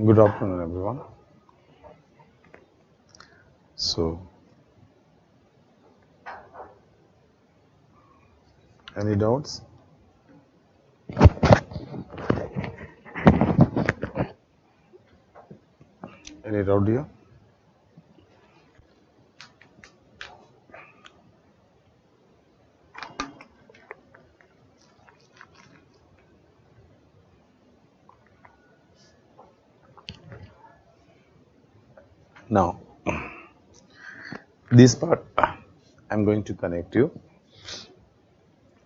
Good afternoon, everyone. So, any doubts? Any doubt here? Now, this part I'm going to connect you,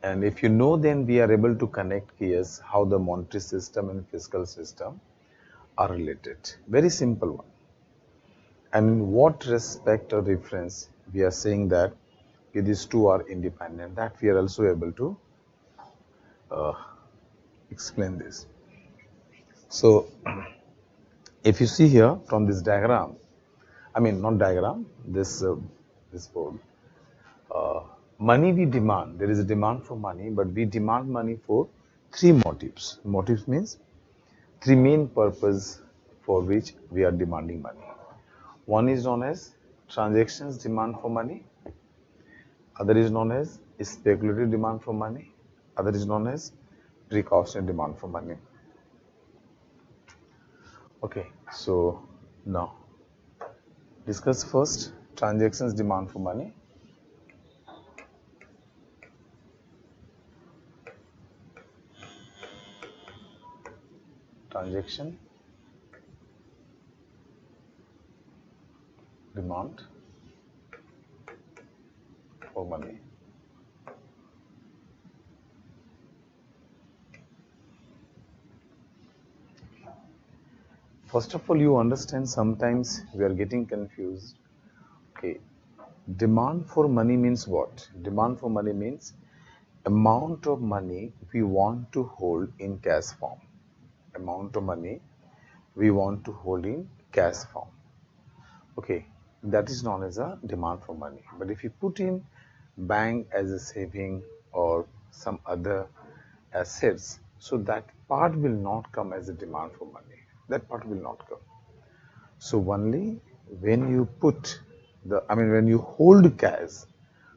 and if you know, then we are able to connect here how the monetary system and fiscal system are related. Very simple one. And in what respect or reference we are saying that these two are independent, that we are also able to explain this. So, if you see here from this diagram, not diagram, this board, money we demand, there is a demand for money, but we demand money for three motives. Motives means three main purpose for which we are demanding money. One is known as transactions demand for money, other is known as speculative demand for money, other is known as precautionary demand for money. Okay, so now discuss first transactions demand for money. Transaction demand for money. First of all, you understand sometimes we are getting confused. Okay, demand for money means what? Demand for money means amount of money we want to hold in cash form. Amount of money we want to hold in cash form. Okay, that is known as a demand for money. But if you put in bank as a saving or some other assets, so that part will not come as a demand for money. That part will not come. So only when you put when you hold cash,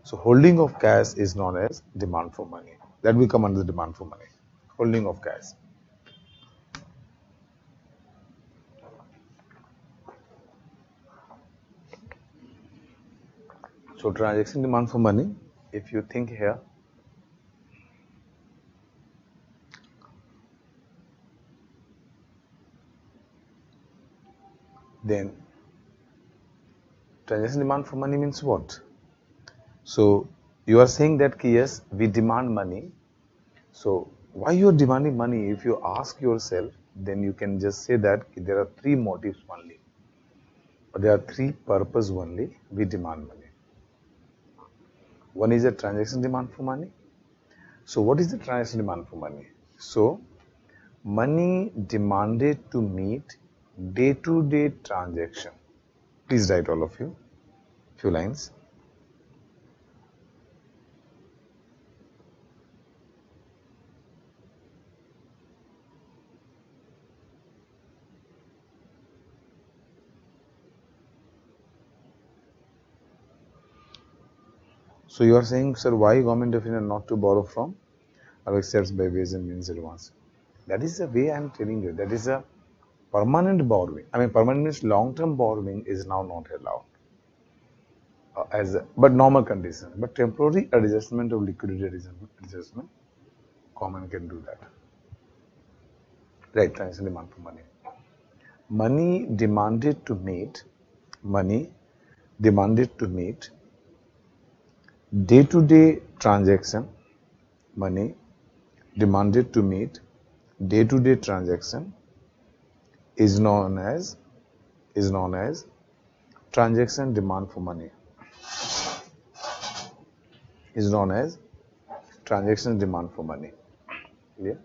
so holding of cash is known as demand for money. That will come under the demand for money. Holding of cash. So transaction demand for money, if you think here, then transaction demand for money means what? So you are saying that yes, we demand money. So why you are demanding money? If you ask yourself, then you can just say that there are three motives only. Or there are three purposes only we demand money. One is a transaction demand for money. So what is the transaction demand for money? So money demanded to meet day-to-day transaction. Please write all of you, few lines. So you are saying, sir, why government definition not to borrow from or accept by ways and means advance? That is the way I am telling you. That is a permanent borrowing. Permanent means long-term borrowing is now not allowed. But normal condition. But temporary adjustment of liquidity adjustment, common can do that. Right, transaction demand for money. Money demanded to meet day-to-day transaction. Money demanded to meet day-to-day transaction is known as transaction demand for money. Is known as transaction demand for money. Clear?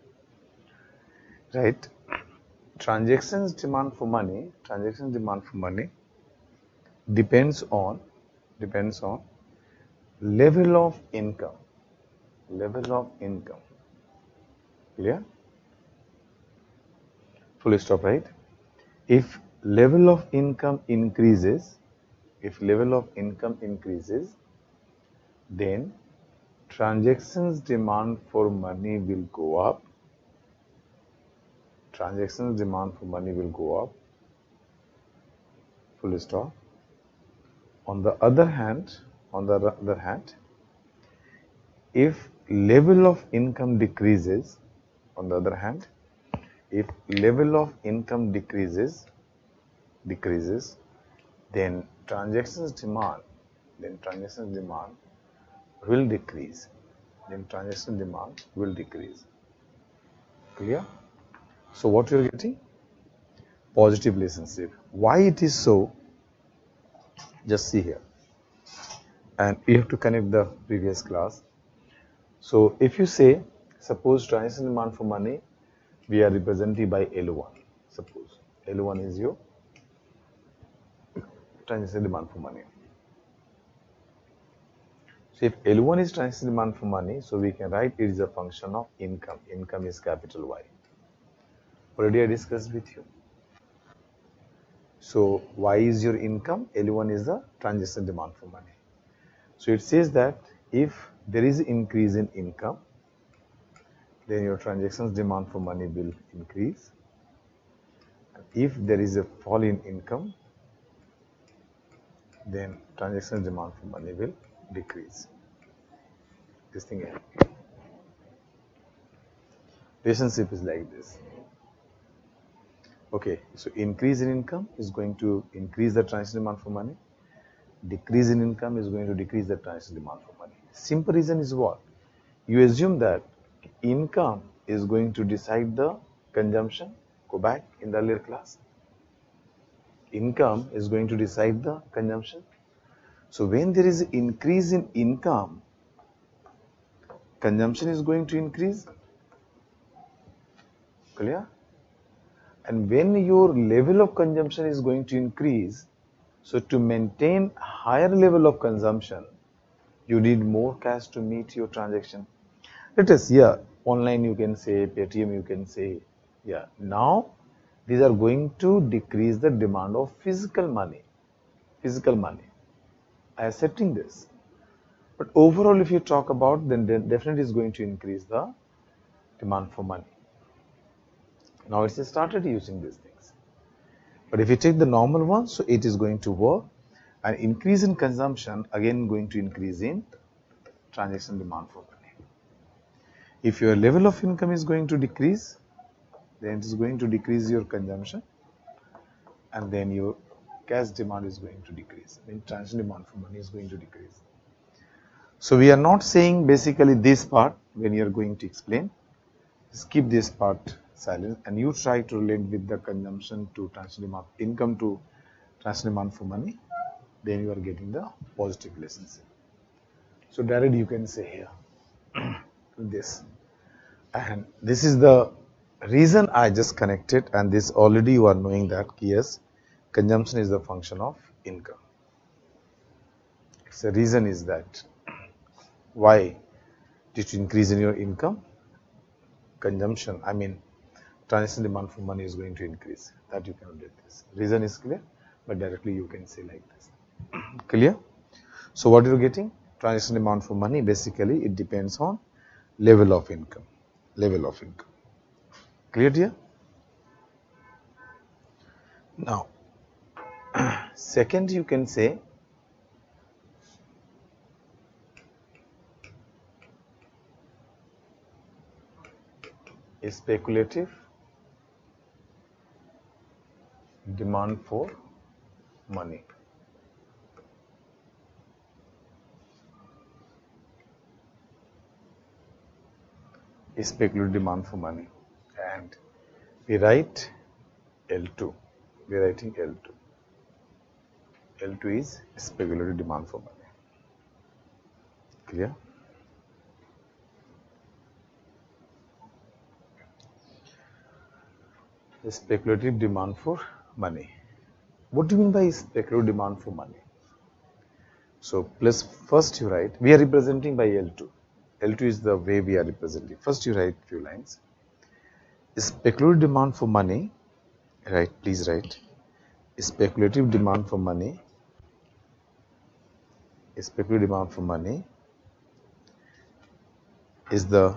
Right? Transactions demand for money depends on level of income. Clear? Full stop, right? If level of income increases, then transactions demand for money will go up. Transactions demand for money will go up. Full stop. On the other hand, if level of income decreases, then transactions demand will decrease. Clear? So what you are getting? Positive relationship. Why it is so? Just see here. And you have to connect the previous class. So if you say, suppose transaction demand for money, we are represented by L1. Suppose L1 is your transaction demand for money. So if L1 is transaction demand for money, so we can write it is a function of income. Income is capital Y. Already I discussed with you. So Y is your income, L1 is the transaction demand for money. So it says that if there is an increase in income, then your transactions demand for money will increase. And if there is a fall in income, then transactions demand for money will decrease. This thing here. Relationship is like this. Okay, so increase in income is going to increase the transaction demand for money. Decrease in income is going to decrease the transaction demand for money. Simple reason is what? You assume that income is going to decide the consumption. Go back in the earlier class. Income is going to decide the consumption. So when there is an increase in income, consumption is going to increase. Clear? And when your level of consumption is going to increase, so to maintain higher level of consumption, you need more cash to meet your transaction. Let us, online you can say, Paytm you can say, now these are going to decrease the demand of physical money. I am accepting this. But overall, if you talk about, then definitely is going to increase the demand for money. Now it's started using these things. But if you take the normal one, so it is going to work. An increase in consumption, again going to increase in transaction demand for money. If your level of income is going to decrease, then it is going to decrease your consumption, and then your cash demand is going to decrease. Then transaction demand for money is going to decrease. So we are not saying basically this part when you are going to explain. Skip this part silent and you try to relate with the consumption to transaction demand, income to transaction demand for money. Then you are getting the positive relationship. So directly you can say here this, and this is the reason I just connected, and this already you are knowing that yes, consumption is the function of income. So the reason is that why due to increase in your income, consumption, transaction demand for money is going to increase. That you cannot get this. Reason is clear, but directly you can say like this. Clear? So what you are getting? Transaction demand for money, basically it depends on level of income. Clear here? Now, second you can say is speculative demand for money. Speculative demand for money, and we write L2. We are writing L2. L2 is speculative demand for money. Clear? Speculative demand for money. What do you mean by speculative demand for money? So plus first you write, we are representing by L2. L2 is the way we are representing. First you write few lines. Speculative demand for money, Right, please write. Speculative demand for money. Speculative demand for money is the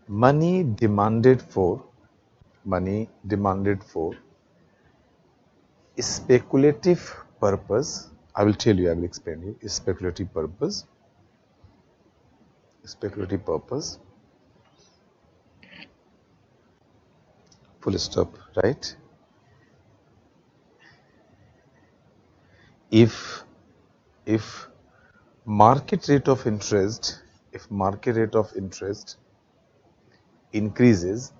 money demanded for speculative purpose. I will tell you, I will explain you. Speculative purpose. Full stop, right? If market rate of interest increases,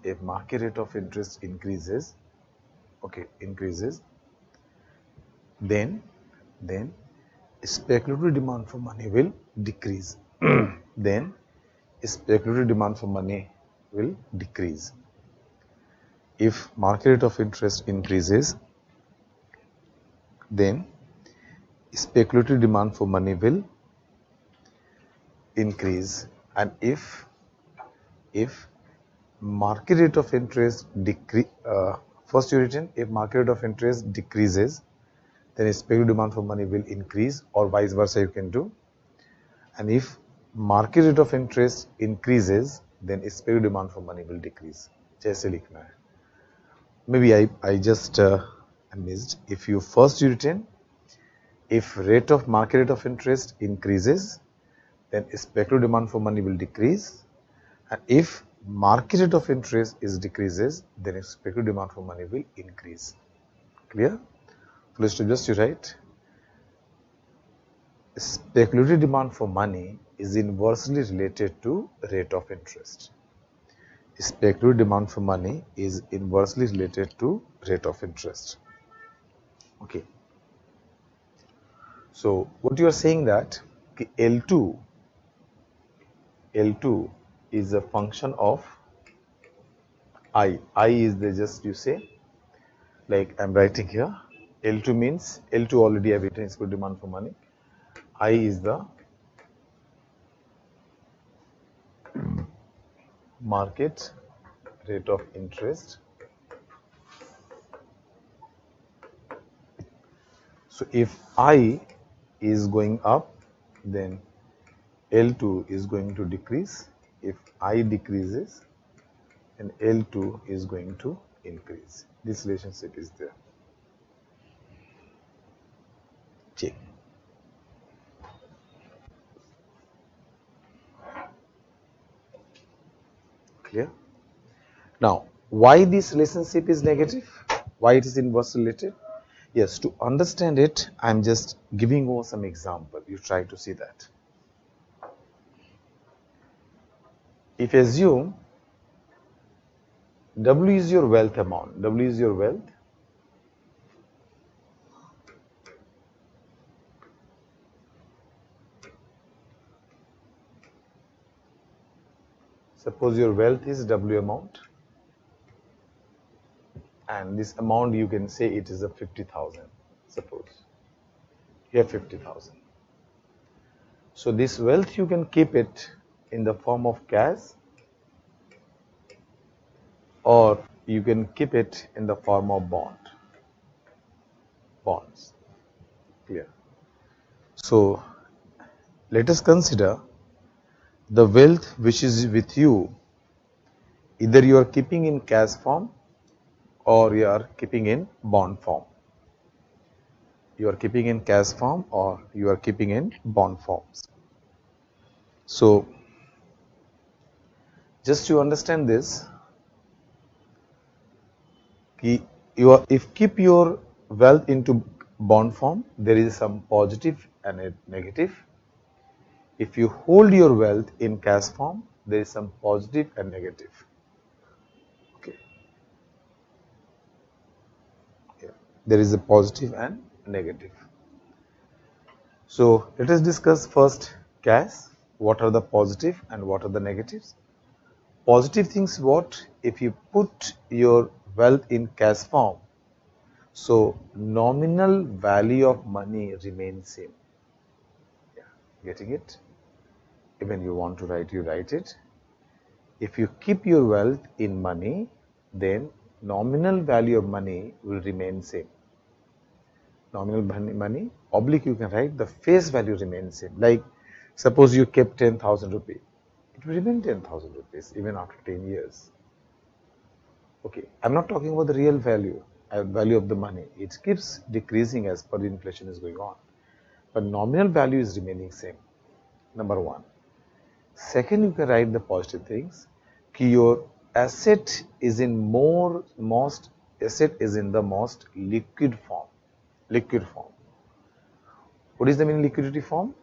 then speculative demand for money will decrease. Then speculative demand for money will decrease. If market rate of interest increases, then speculative demand for money will increase. And if market rate of interest first you written, if market rate of interest decreases, then speculative demand for money will increase, or vice versa you can do. And if market rate of interest increases, then speculative demand for money will decrease. जैसे लिखना है. Maybe I just missed. If you first you written, if market rate of interest increases, then speculative demand for money will decrease. And if market rate of interest decreases, then speculative demand for money will increase. Clear? Please to just you write. Speculative demand for money is inversely related to rate of interest. Speculative demand for money is inversely related to rate of interest. Okay. So what you are saying that L2 is a function of I. I is the, just you say, like I'm writing here. L2 means, L2 already have written speculative demand for money. I is the market rate of interest. So if I is going up, then L2 is going to decrease. If I decreases, then L2 is going to increase. This relationship is there. Check. Clear? Now, why this relationship is negative? Why it is inversely related? Yes, to understand it, I am just giving you some example. You try to see that. If you assume W is your wealth amount, W is your wealth, suppose your wealth is W amount, and this amount you can say it is a 50,000. Suppose you have 50,000. So this wealth you can keep it in the form of cash, or you can keep it in the form of bonds. Clear? So let us consider the wealth which is with you. Either you are keeping in cash form or you are keeping in bond form. You are keeping in cash form or you are keeping in bond forms. So just to understand this, if keep your wealth into bond form, there is some positive and a negative. If you hold your wealth in cash form, there is some positive and negative. Okay. Yeah. There is a positive and negative. So let us discuss first cash. What are the positive and what are the negatives? Positive things what? If you put your wealth in cash form, so nominal value of money remains same. Yeah. Getting it? Even you want to write, you write it. If you keep your wealth in money, then nominal value of money will remain same. Nominal money, oblique you can write, the face value remains same. Like suppose you kept 10,000 rupees, it will remain 10,000 rupees even after 10 years. Okay, I'm not talking about the real value, value of the money. It keeps decreasing as per the inflation is going on. But nominal value is remaining same. Number one. Second, you can write the positive things. Your asset is in the most liquid form. Liquid form. What is the meaning liquidity form?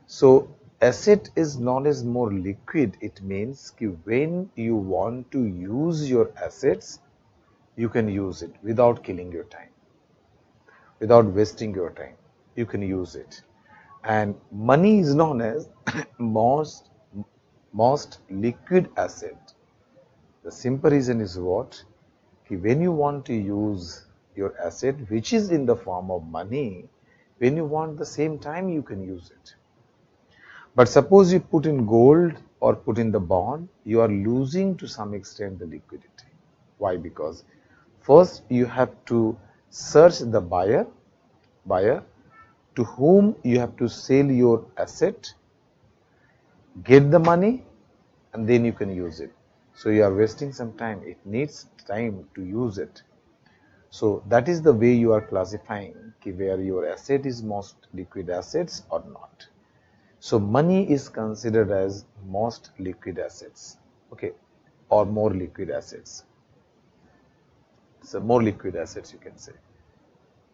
So asset is known as more liquid. It means when you want to use your assets, you can use it without killing your time, without wasting your time. You can use it. And money is known as most liquid asset. The simple reason is what? When you want to use your asset, which is in the form of money, when you want the same time, you can use it. But suppose you put in gold or put in the bond, you are losing to some extent the liquidity. Why? Because first you have to search the buyer to whom you have to sell your asset, get the money, and then you can use it. So you are wasting some time. It needs time to use it. So that is the way you are classifying where your asset is most liquid assets or not. So money is considered as most liquid assets, okay, or more liquid assets. So more liquid assets you can say.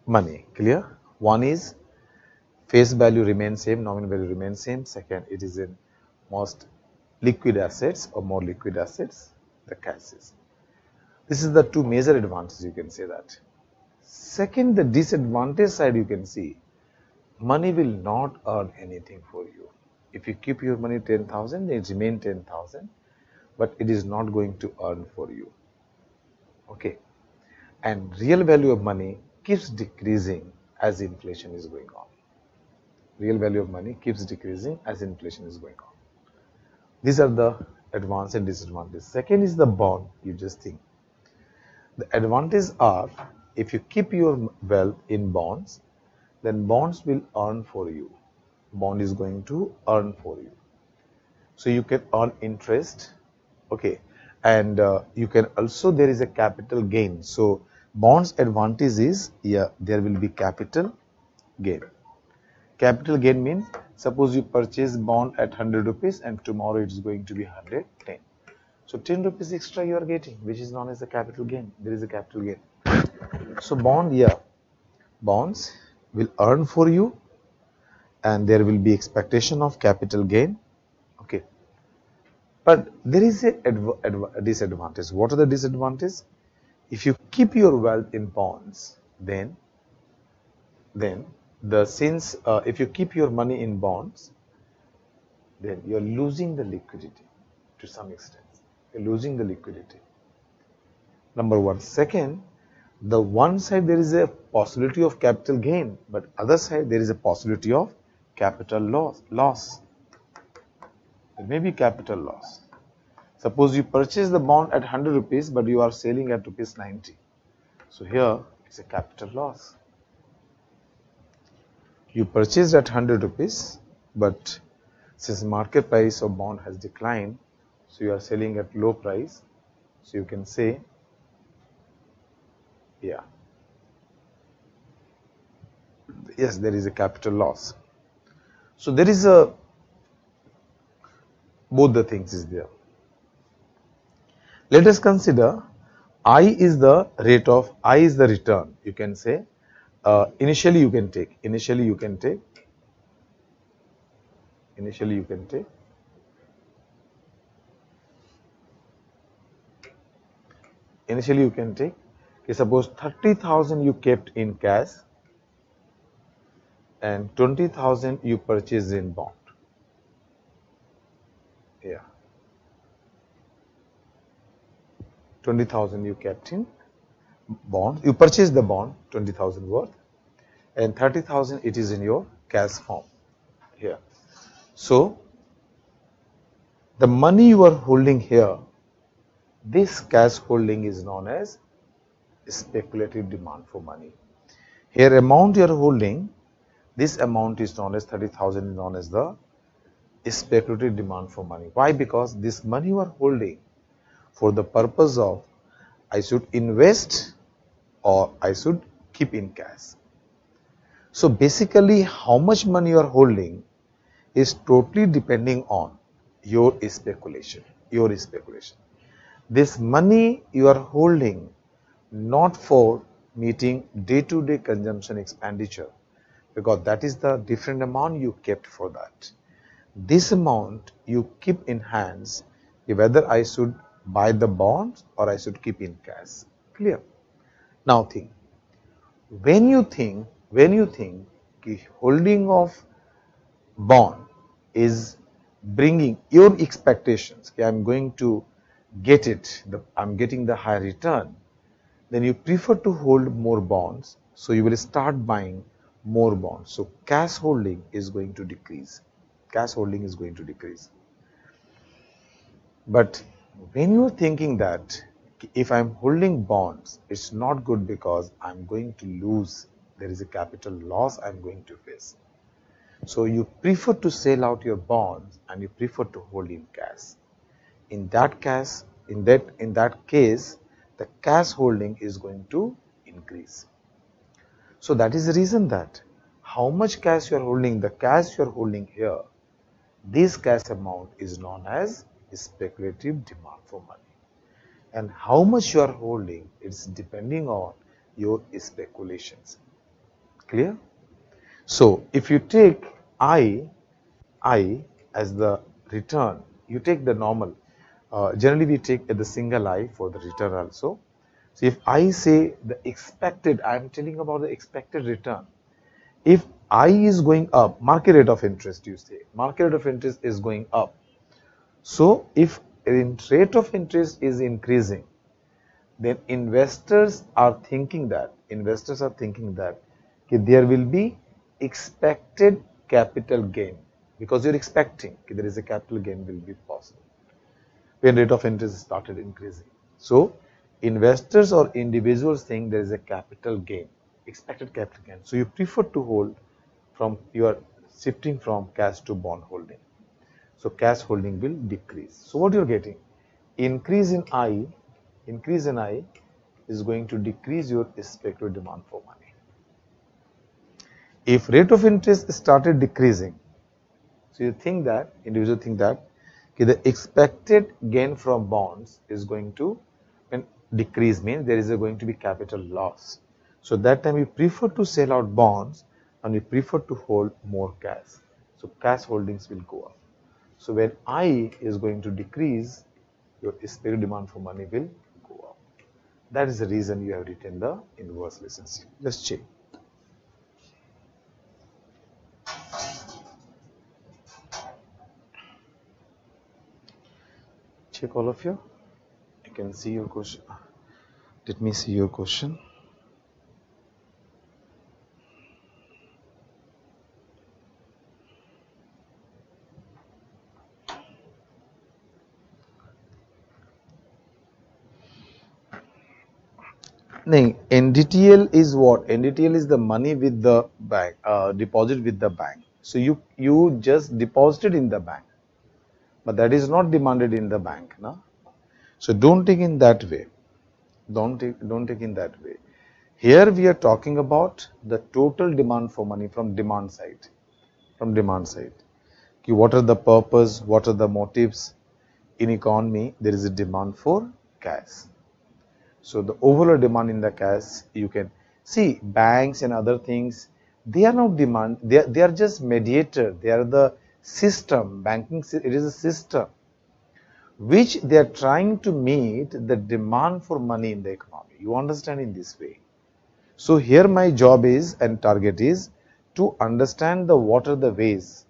Money, clear? One is face value remains same, nominal value remains same. Second, it is in most liquid assets or more liquid assets, the cash is. This is the two major advantages, you can say that. Second, the disadvantage side you can see, money will not earn anything for you. If you keep your money 10,000, it remain 10,000, but it is not going to earn for you. Okay. And real value of money keeps decreasing as inflation is going on. Real value of money keeps decreasing as inflation is going on. These are the advantage and disadvantage. Second is the bond, you just think. The advantages are, if you keep your wealth in bonds, then bonds will earn for you. Bond is going to earn for you. So you can earn interest, okay, and you can also, there is a capital gain. So bonds advantage is, there will be capital gain. Capital gain means, suppose you purchase bond at 100 rupees and tomorrow it is going to be 110. So 10 rupees extra you are getting, which is known as a capital gain. There is a capital gain. So bonds will earn for you and there will be expectation of capital gain. Okay. But there is a disadvantage. What are the disadvantages? If you keep your wealth in bonds, then if you keep your money in bonds, then you are losing the liquidity to some extent. You're losing the liquidity. Number one. Second, the one side there is a possibility of capital gain, but other side there is a possibility of capital loss. There may be capital loss. Suppose you purchase the bond at 100 rupees, but you are selling at rupees 90. So here it's a capital loss. You purchased at 100 rupees, but since market price of bond has declined, so you are selling at low price. So you can say, yes, there is a capital loss. So there is both the things is there. Let us consider I is the return. You can say initially you can take okay, suppose 30,000 you kept in cash and 20,000 you purchased in bond. 20,000 you kept in bond, you purchased the bond 20,000 worth, and 30,000 it is in your cash form here. So the money you are holding here, this cash holding is known as speculative demand for money. Here amount you are holding, this amount is known as 30,000 is known as the speculative demand for money. Why? Because this money you are holding for the purpose of I should invest or I should keep in cash. So basically how much money you are holding is totally depending on your speculation. This money you are holding not for meeting day-to-day consumption expenditure, because that is the different amount you kept for that. This amount you keep in hands whether I should buy the bonds or I should keep in cash. Clear? Now think, when you think holding of bond is bringing your expectations, I'm going to get it, I'm getting the high return, then you prefer to hold more bonds, so you will start buying more bonds. So cash holding is going to decrease. But when you're thinking that if I'm holding bonds, it's not good because I'm going to lose, there is a capital loss I'm going to face. So you prefer to sell out your bonds and you prefer to hold in cash. In that case, the cash holding is going to increase. So that is the reason that how much cash you are holding, the cash you are holding here, this cash amount is known as speculative demand for money. And how much you are holding, it's depending on your speculations. Clear? So if you take I as the return, you take the normal. Generally we take the single I for the return also. So if I say the expected, I am telling about the expected return. If I is going up, market rate of interest, you say, market rate of interest is going up. So if rate of interest is increasing, then investors are thinking that there will be expected capital gain, because you're expecting there is a capital gain will be possible when rate of interest started increasing. So investors or individuals think there is a capital gain, expected capital gain. So you prefer to hold from, you are shifting from cash to bond holding. So cash holding will decrease. So what you're getting, increase in I is going to decrease your speculative demand for money. If rate of interest started decreasing, so you think that, individual think that the expected gain from bonds is going to, when decrease means there is going to be capital loss. So that time you prefer to sell out bonds and you prefer to hold more cash. So cash holdings will go up. So when I is going to decrease, your speculative demand for money will go up. That is the reason you have written the inverse relationship. Let's check. Check all of you. I can see your question. Let me see your question. No, NDTL is what? NDTL is the money with the bank, deposit with the bank. So you just deposited in the bank, but that is not demanded in the bank, no? So don't take in that way. Don't take in that way. Here we are talking about the total demand for money from demand side. What are the purpose? What are the motives? In economy, there is a demand for cash. So the overall demand in the cash, you can see banks and other things, they are not demand, they are just mediator, they are the system, banking, it is a system which they are trying to meet the demand for money in the economy. You understand in this way. So here my job is and target is to understand the what are the ways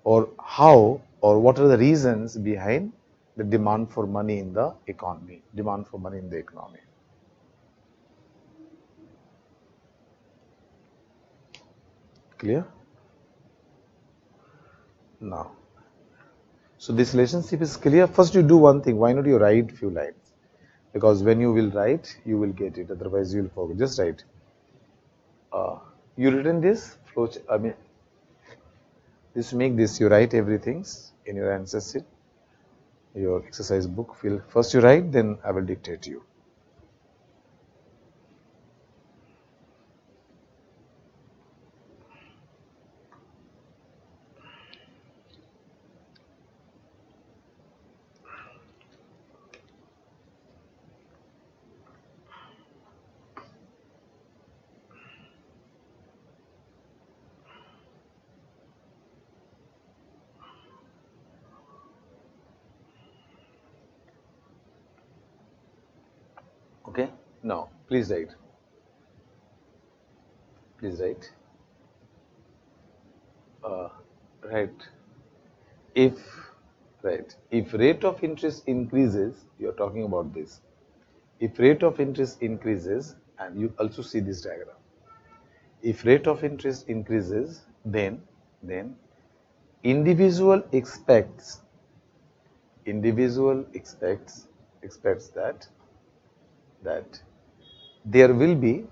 or how or what are the reasons behind the demand for money in the economy, Clear? Now, so this relationship is clear. First you do one thing, why not you write few lines? because when you will write, you will get it. Otherwise, you will forget. Just write. You written this flow. I mean, just make this. You write everything in your answer sheet, your exercise book. First you write, then I will dictate you. Okay. Now, please write. Please write. Right. If rate of interest increases, you are talking about this. If rate of interest increases, and you also see this diagram. If rate of interest increases, then individual expects that there will be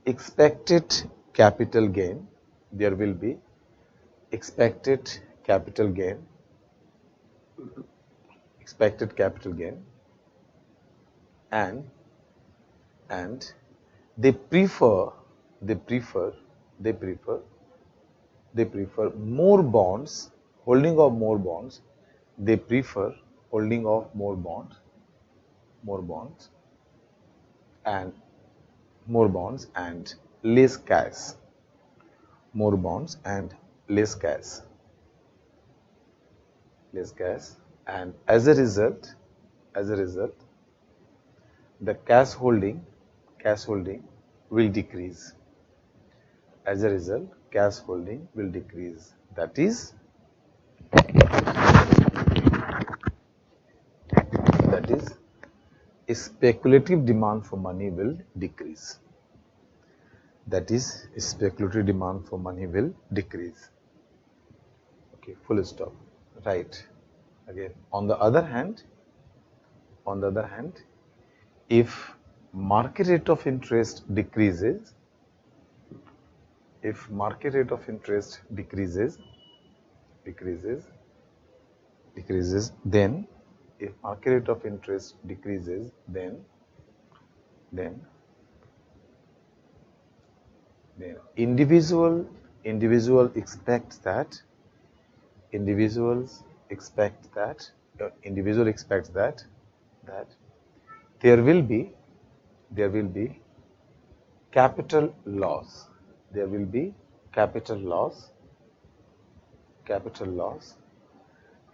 expected capital gain. There will be expected capital gain. And they prefer more bonds, holding of more bonds. They prefer holding of more bonds and less cash. More bonds and less cash. And as a result, the cash holding will decrease. As a result, cash holding will decrease. That is speculative demand for money will decrease. Okay, full stop. Right. Again, on the other hand, if market rate of interest decreases, then if market rate of interest decreases, then individuals expect that there will be capital loss.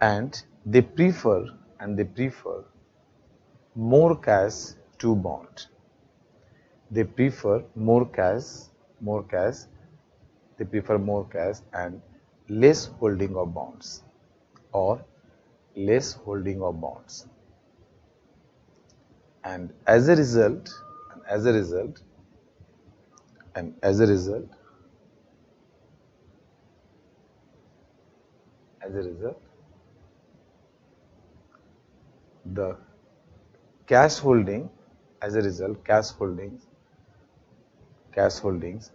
And they prefer more cash to bond. They prefer more cash and less holding of bonds, and as a result, the cash holdings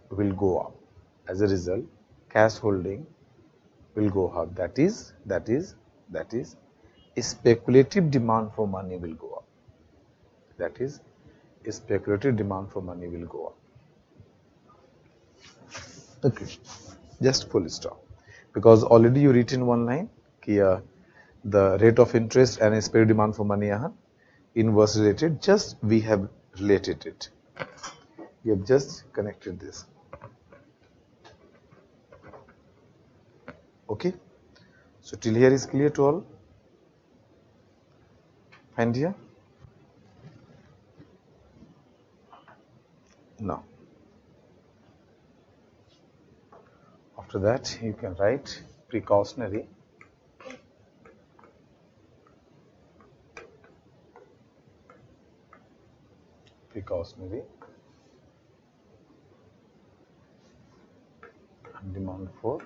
will go up. That is speculative demand for money will go up. Okay, just full stop, because already you written one line, the rate of interest and speculative demand for money are inverse related. Just we have related it. We have just connected this. Okay, so till here is clear to all? And here? Now, after that you can write precautionary demand for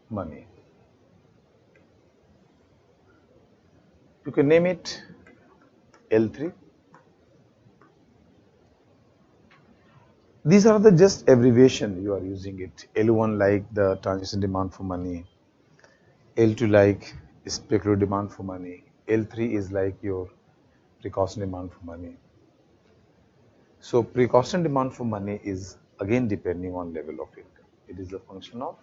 money. You can name it L3. These are the just abbreviation you are using it. L1 like the transaction demand for money. L2 like speculative demand for money. L3 is like your precaution demand for money. So precaution demand for money is again depending on level of income. It is a function of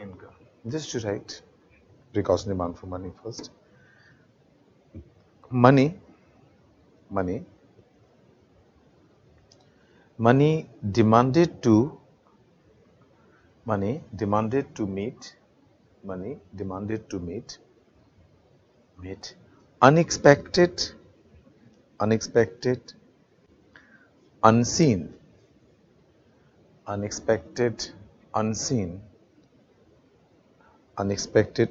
income. Just to write precaution demand for money first. Money, money, money demanded to meet, money demanded to meet unexpected, unseen,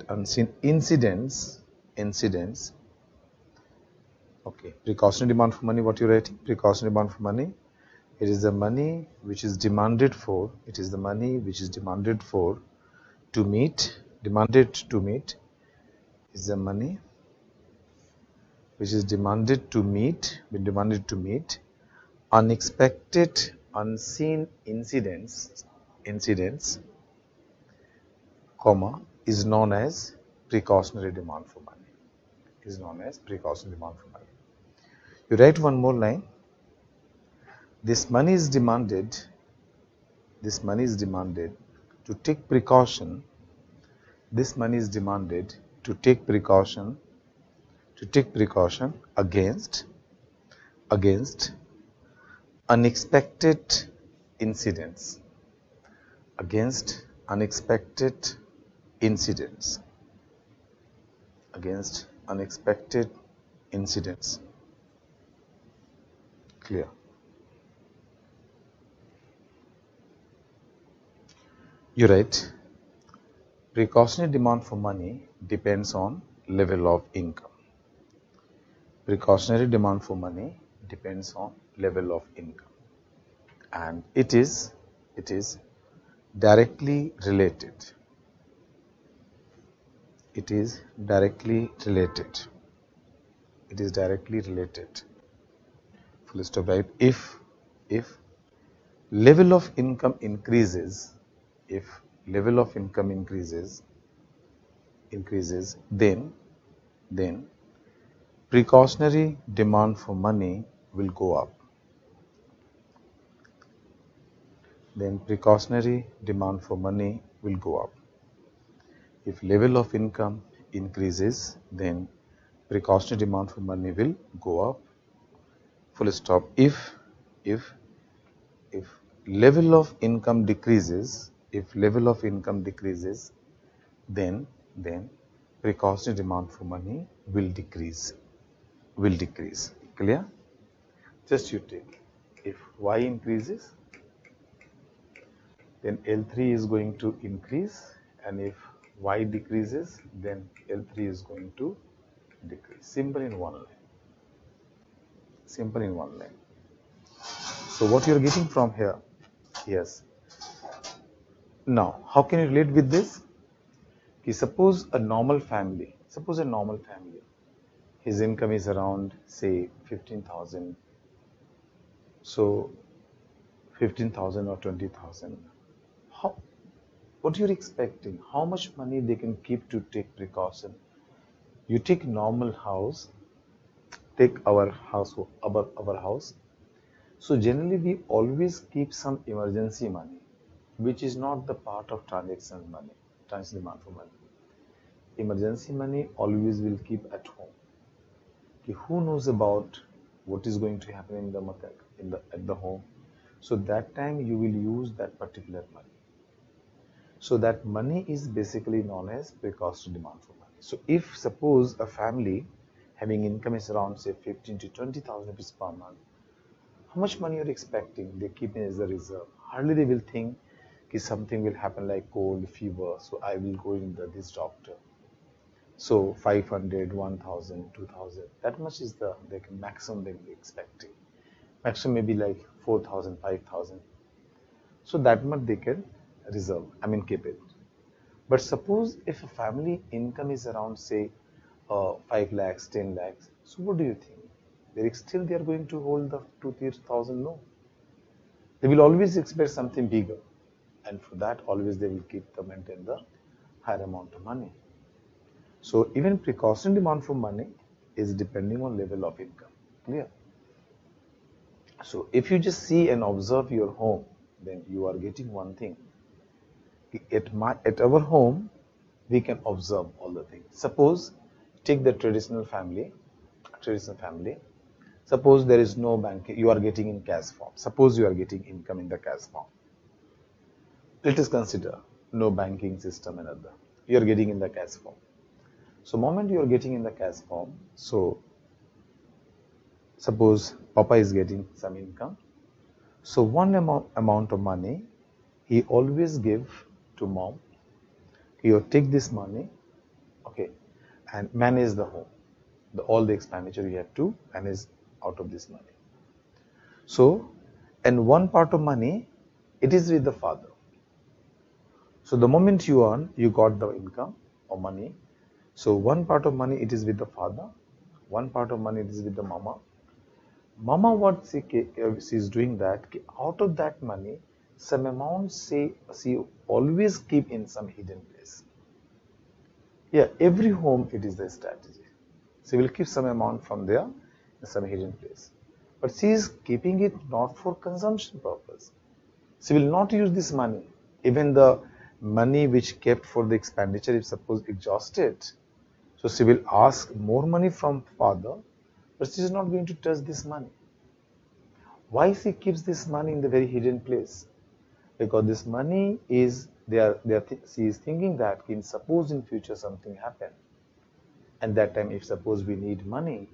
unseen incidents. Okay, precautionary demand for money, what you're writing? Precautionary demand for money. It is the money which is demanded for, to meet, is the money which is demanded to meet unexpected, unseen incidents, comma, is known as precautionary demand for money. You write one more line. This money is demanded to take precaution. This money is demanded to take precaution against unexpected incidents. Clear? You're right. Precautionary demand for money depends on level of income. Precautionary demand for money depends on level of income, and it is directly related. It is directly related. Full stop. Right? If level of income increases, then precautionary demand for money will go up. If level of income increases, then precautionary demand for money will go up. Full stop. If level of income decreases, then precautionary demand for money will decrease. Clear? Just you take, if Y increases, then L3 is going to increase, and if Y decreases, then L3 is going to decrease. Simple in one line. So what you're getting from here? Yes. Now, how can you relate with this? Suppose a normal family, his income is around, say, 15,000. So 15,000 or 20,000. What you're expecting? How much money they can keep to take precaution? You take normal house, take our house. So generally we always keep some emergency money, which is not the part of transaction demand for money. Emergency money always will keep at home. Who knows about what is going to happen at the home? So that time you will use that particular money. So that money is basically known as precautionary demand for money. So if suppose a family having income is around, say, 15 to 20,000 rupees per month, how much money you're expecting? They keep it as a reserve. Hardly they will think something will happen like cold, fever, so I will go in this doctor. So 500, 1,000, 2,000, that much is the maximum they will be expecting. Maximum maybe like 4,000, 5,000. So that much they can reserve, keep it. But suppose if a family income is around, say, 5 lakhs, 10 lakhs. So what do you think? They are going to hold the 2,000? No. They will always expect something bigger. And for that, always they will keep the maintain the higher amount of money. So even precautionary demand for money is depending on level of income. Clear? So if you just see and observe your home, then you are getting one thing. At our home, we can observe all the things. Suppose, take the traditional family. Suppose there is no bank, you are getting in cash form. Suppose you are getting income in the cash form. Let us consider no banking system and other. You are getting in the cash form. So moment you are getting in the cash form, so suppose Papa is getting some income. So one amount of money he always give to mom. He will take this money, okay, and manage the home. All the expenditure you have to manage out of this money. So, and one part of money, it is with the father. So the moment you earn, you got the income or money. So one part of money it is with the father, one part of money it is with the mama. Mama, what she is doing that, out of that money, some amount she always keep in some hidden place. Yeah, every home it is the strategy. She will keep some amount from there in some hidden place. But she is keeping it not for consumption purpose. She will not use this money. Even the money which kept for the expenditure is suppose exhausted. So she will ask more money from father, but she is not going to touch this money. Why she keeps this money in the very hidden place? Because this money is she is thinking that suppose in future something happen, and that time if suppose we need money,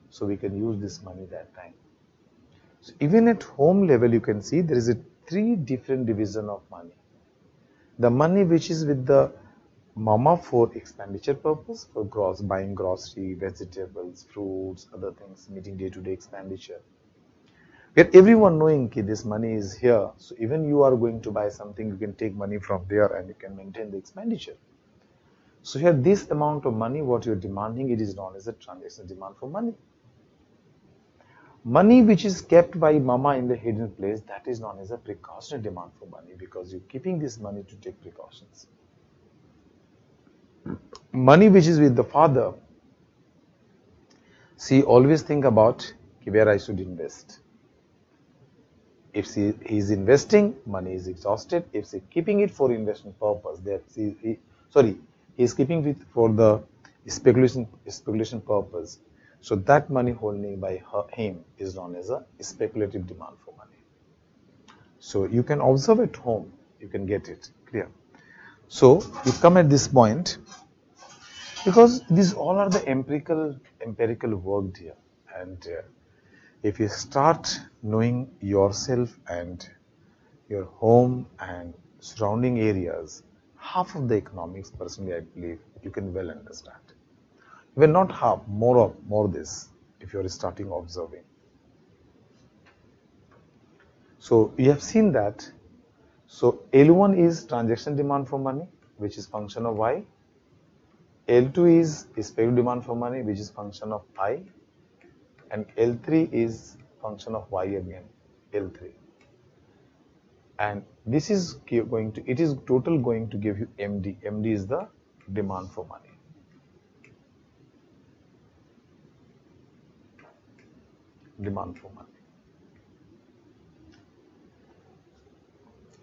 so we can use this money that time. So even at home level you can see there is a 3 different division of money. The money which is with the mama for expenditure purpose, for buying grocery, vegetables, fruits, other things, meeting day-to-day expenditure. Yet everyone knowing that this money is here, so even you are going to buy something, you can take money from there and you can maintain the expenditure. So here this amount of money, what you are demanding, it is known as a transaction demand for money. Money which is kept by mama in the hidden place, that is known as a precautionary demand for money, because you're keeping this money to take precautions. Money which is with the father, she always think about where I should invest. If he is investing, money is exhausted. If he is keeping it for investment purpose, he is keeping it for the speculation purpose. So that money holding by him is known as a speculative demand for money. So you can observe at home, you can get it clear. So you come at this point, because these all are the empirical work here, and if you start knowing yourself and your home and surrounding areas, half of the economics, personally, I believe, you can well understand. Even not half, more this, if you are starting observing. So you have seen that. So L1 is transaction demand for money, which is function of Y. L2 is speculative demand for money, which is function of I. And L3 is function of Y again, L3. And this is going to, it is total going to give you MD. MD is the demand for money. Demand for money.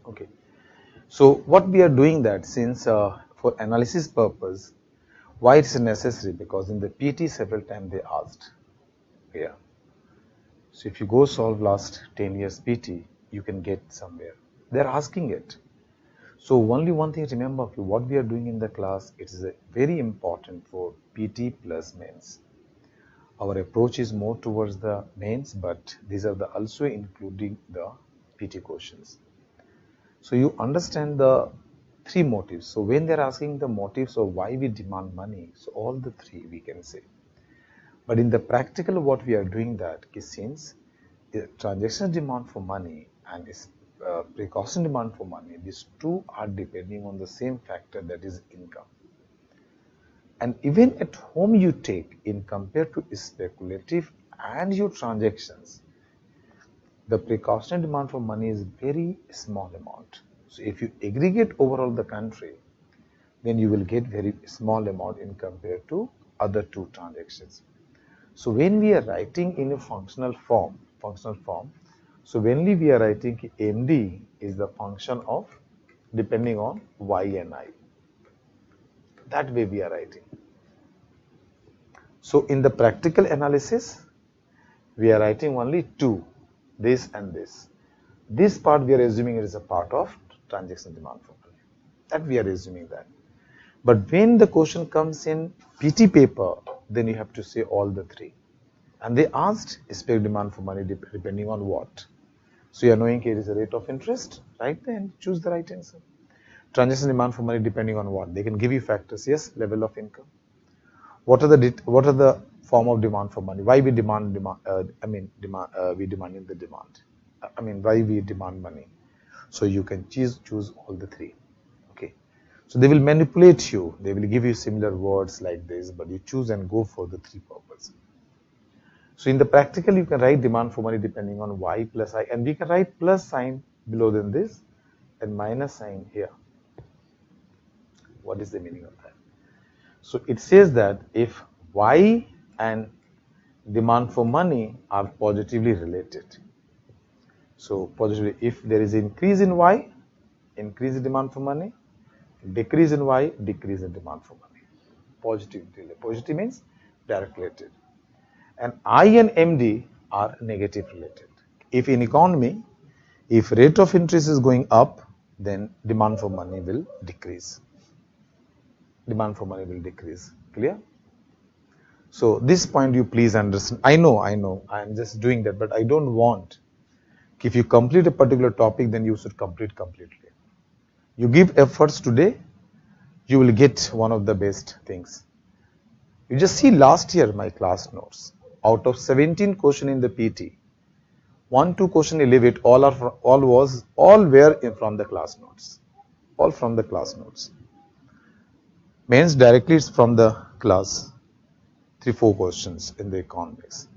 Okay. So what we are doing that, since for analysis purpose, why it's necessary? Because in the PT several times they asked. Yeah. So if you go solve last 10 years PT, you can get somewhere. They're asking it. So only one thing remember, what we are doing in the class, it is very important for PT plus mains. Our approach is more towards the mains, but these are also including the PT questions. So you understand the 3 motives. So when they're asking the motives of why we demand money, so all the 3 we can say. But in the practical, what we are doing that, since transaction demand for money and precaution demand for money, these 2 are depending on the same factor, that is income. And even at home you take in compared to speculative and your transactions, the precautionary demand for money is very small amount. So if you aggregate overall the country, then you will get very small amount in compared to other two transactions. So when we are writing in a functional form, so when we are writing MD is the function of depending on Y and I. That way we are writing. So in the practical analysis, we are writing only two, this and this. This part we are assuming it is a part of transaction demand for money. That we are assuming that. But when the question comes in PT paper, then you have to say all the three. And they asked expect demand for money depending on what? So you are knowing it is a rate of interest, right? Then choose the right answer. Transaction demand for money depending on what? They can give you factors. Yes, level of income. What are the form of demand for money? Why we demand we demanding the demand. Why we demand money? So you can choose all the three. Okay. So they will manipulate you. They will give you similar words like this, but you choose and go for the three purposes. So in the practical, you can write demand for money depending on Y plus I, and we can write plus sign below than this and minus sign here. What is the meaning of that? So it says that if Y and demand for money are positively related. So positively, if there is increase in Y, increase in demand for money, decrease in Y, decrease in demand for money. Positive means direct related. And I and MD are negative related. If in economy, if rate of interest is going up, then demand for money will decrease. Demand for money will decrease. Clear? So this point you please understand. I know, I am just doing that, but I don't want. If you complete a particular topic, then you should complete completely. You give efforts today, you will get one of the best things. You just see last year my class notes. Out of 17 questions in the PT, 1-2 question I leave it, all were from the class notes. All from the class notes. Means directly it's from the class. 3-4 questions in the economics.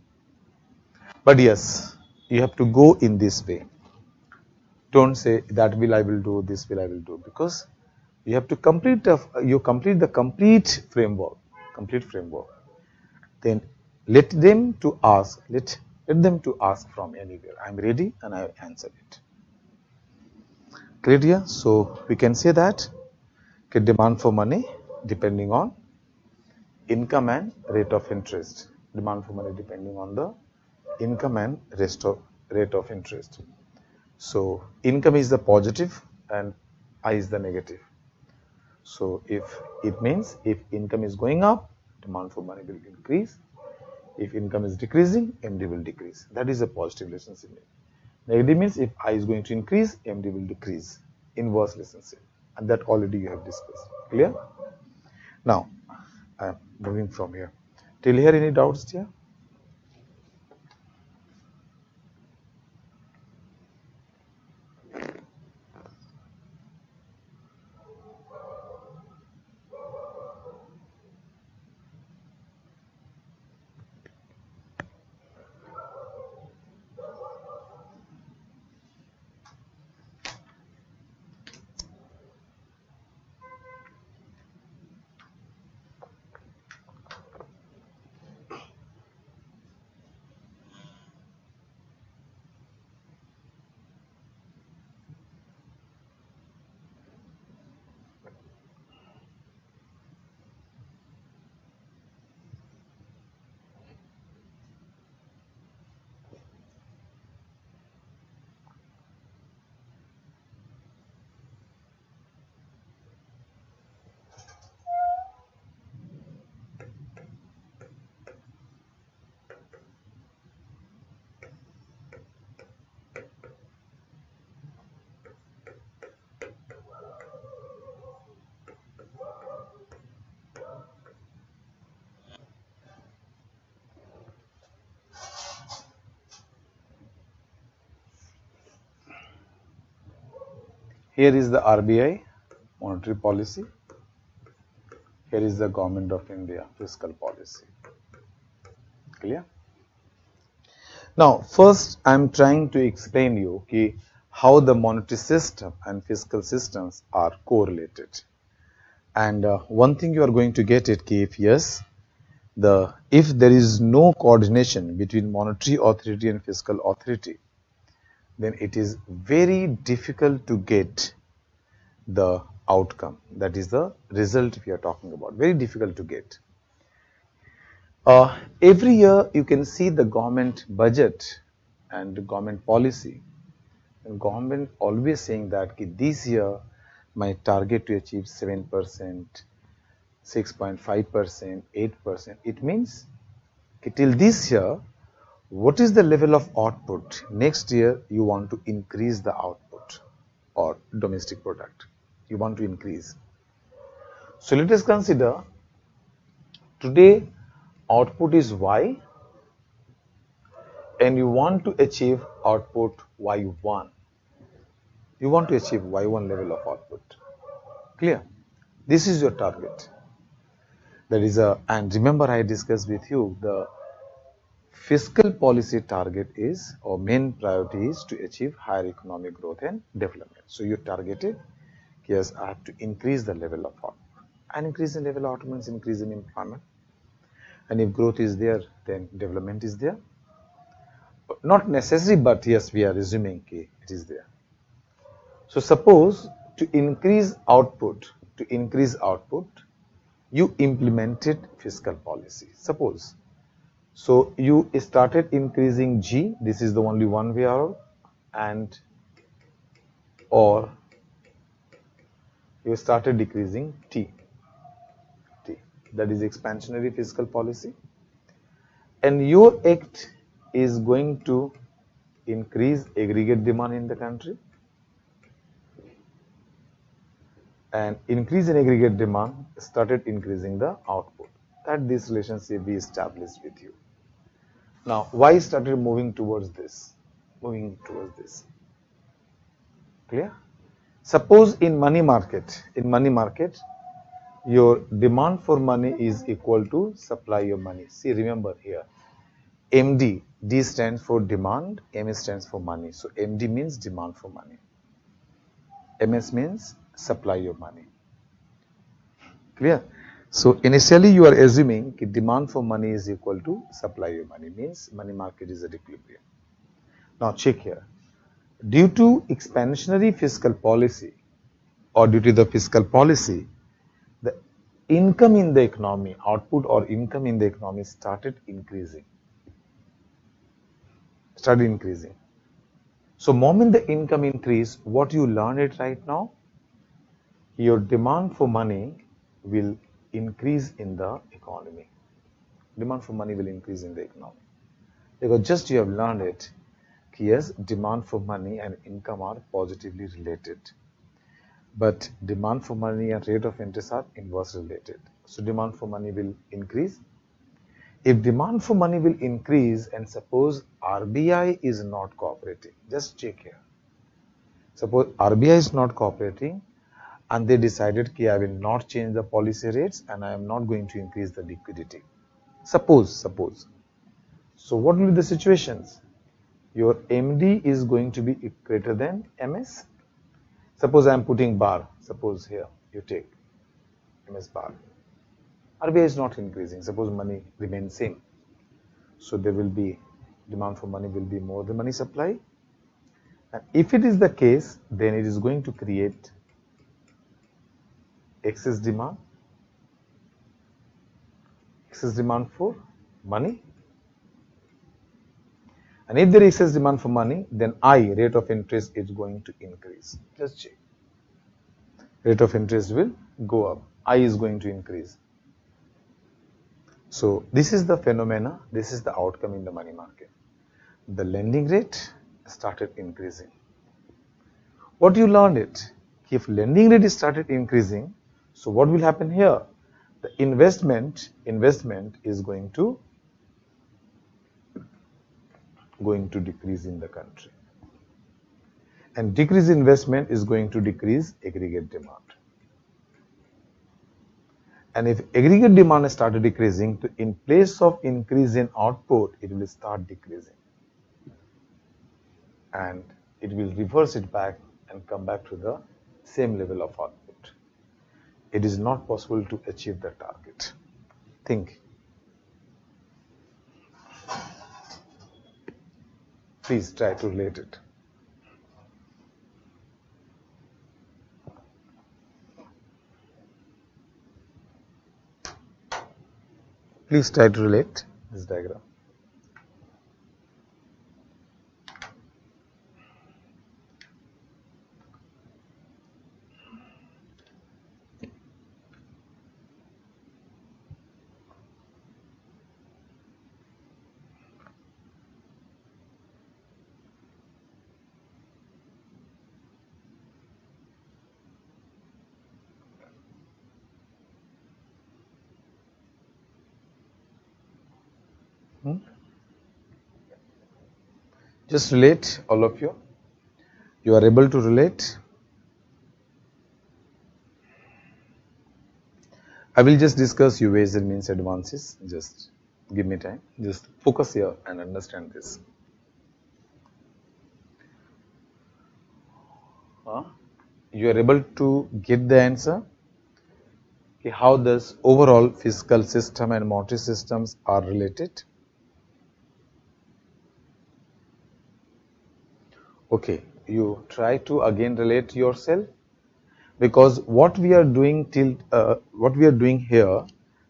But yes, you have to go in this way. Don't say that I will do, this I will do, because you have to complete the complete framework. Then let them to ask from anywhere. I'm ready and I answer it. Clear? So we can say that demand for money depending on income and rate of interest. Demand for money depending on the income and rate of interest. So income is the positive and I is the negative. So if it means if income is going up, demand for money will increase. If income is decreasing, MD will decrease. That is a positive relationship. Negative means if I is going to increase, MD will decrease. Inverse relationship. And that already you have discussed. Clear? Now, I am moving from here. Till here, any doubts here? Here is the RBI monetary policy. Here is the Government of India fiscal policy. Clear? Now, first I am trying to explain you how the monetary system and fiscal systems are correlated. And one thing you are going to get it, if yes, if there is no coordination between monetary authority and fiscal authority, then it is very difficult to get the outcome. That is the result we are talking about. Very difficult to get. Every year you can see the government budget and the government policy. And government always saying that this year my target to achieve 7%, 6.5%, 8%. It means till this year, what is the level of output? Next year you want to increase the output or domestic product. You want to increase. So let us consider today output is Y and you want to achieve output Y1. You want to achieve Y1 level of output. Clear? This is your target. That is and remember I discussed with you the fiscal policy target is or main priority is to achieve higher economic growth and development. So you targeted, yes, I have to increase the level of output. And increase the level of output means increase in employment. And if growth is there, then development is there. Not necessary, but yes, we are assuming it is there. So suppose to increase output, you implemented fiscal policy. Suppose. So you started increasing G, this is the only one we are, and or you started decreasing T. That is expansionary fiscal policy. And your act is going to increase aggregate demand in the country. And increase in aggregate demand started increasing the output. That this relationship we established with you. Now, why started moving towards this? Clear? Suppose in money market, your demand for money is equal to supply of money. See, remember here, MD, D stands for demand, MS stands for money. So MD means demand for money. MS means supply of money. Clear? So initially you are assuming that demand for money is equal to supply of money, means money market is at equilibrium. Now check here. Due to expansionary fiscal policy or due to the fiscal policy, the income in the economy, output or income in the economy started increasing. So moment the income increase, what you learn it right now, your demand for money will increase in the economy. Demand for money will increase in the economy. Because just you have learned it, yes, demand for money and income are positively related. But demand for money and rate of interest are inversely related. So demand for money will increase. If demand for money will increase and suppose RBI is not cooperating, just check here. Suppose RBI is not cooperating and they decided that I will not change the policy rates and I am not going to increase the liquidity. Suppose. So what will be the situations? Your MD is going to be greater than MS. Suppose I am putting bar. Suppose here you take MS bar. RBI is not increasing. Suppose money remains same. So there will be demand for money will be more than money supply. And if it is the case, then it is going to create excess demand for money. And if there is excess demand for money, then I, rate of interest, is going to increase. Just check. Rate of interest will go up. I is going to increase. So this is the phenomena, this is the outcome in the money market. The lending rate started increasing. What you learned it? If lending rate started increasing, so what will happen here? The investment is going to decrease in the country. And decrease investment is going to decrease aggregate demand. And if aggregate demand started decreasing, to in place of increase in output, it will start decreasing. And it will reverse it back and come back to the same level of output. It is not possible to achieve the target. Think. Please try to relate it. Please try to relate this diagram. Just relate, all of you. You are able to relate. I will just discuss UAs and means advances. Just give me time. Just focus here and understand this. You are able to get the answer. Okay, how does overall fiscal system and monetary systems are related? Okay, you try to again relate yourself, because what we are doing here,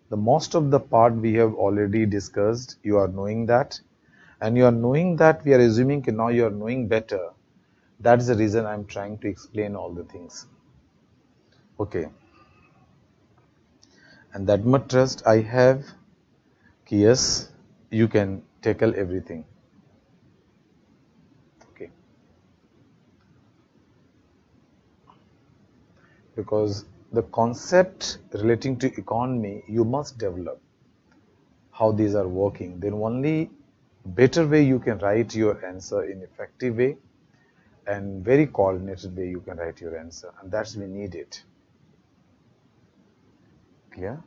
the most of the part we have already discussed. You are knowing that, and you are knowing that we are assuming now you are knowing better. That is the reason I am trying to explain all the things. Okay, and that much trust I have. Yes, you can tackle everything. Okay, because the concept relating to economy you must develop how these are working. Then only better way you can write your answer in effective way, and very coordinated way you can write your answer, and that's we need it. Clear?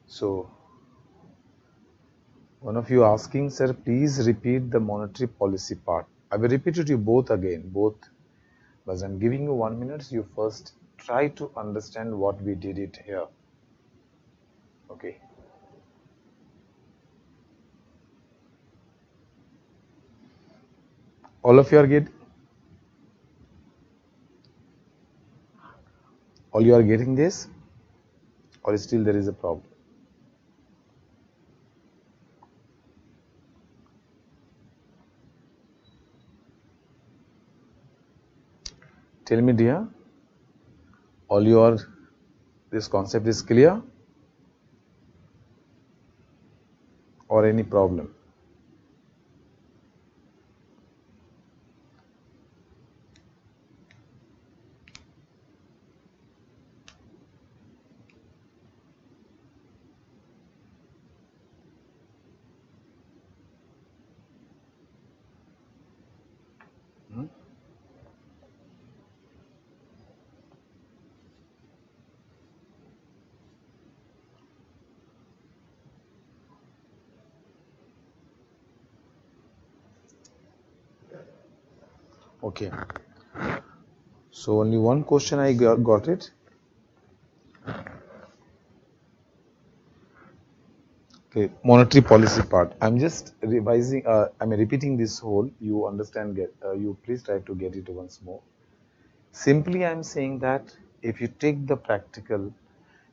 So one of you asking, sir, please repeat the monetary policy part. I will repeat it to you both again, but I'm giving you 1 minute. You first try to understand what we did it here. Okay. All of you are all you are getting this, or still there is a problem? Tell me, dear, all your this concept is clear, or any problem? Okay. So only one question I got it. Okay, monetary policy part. I'm just revising. I'm repeating this whole. You understand? You please try to get it once more. Simply, I'm saying that if you take the practical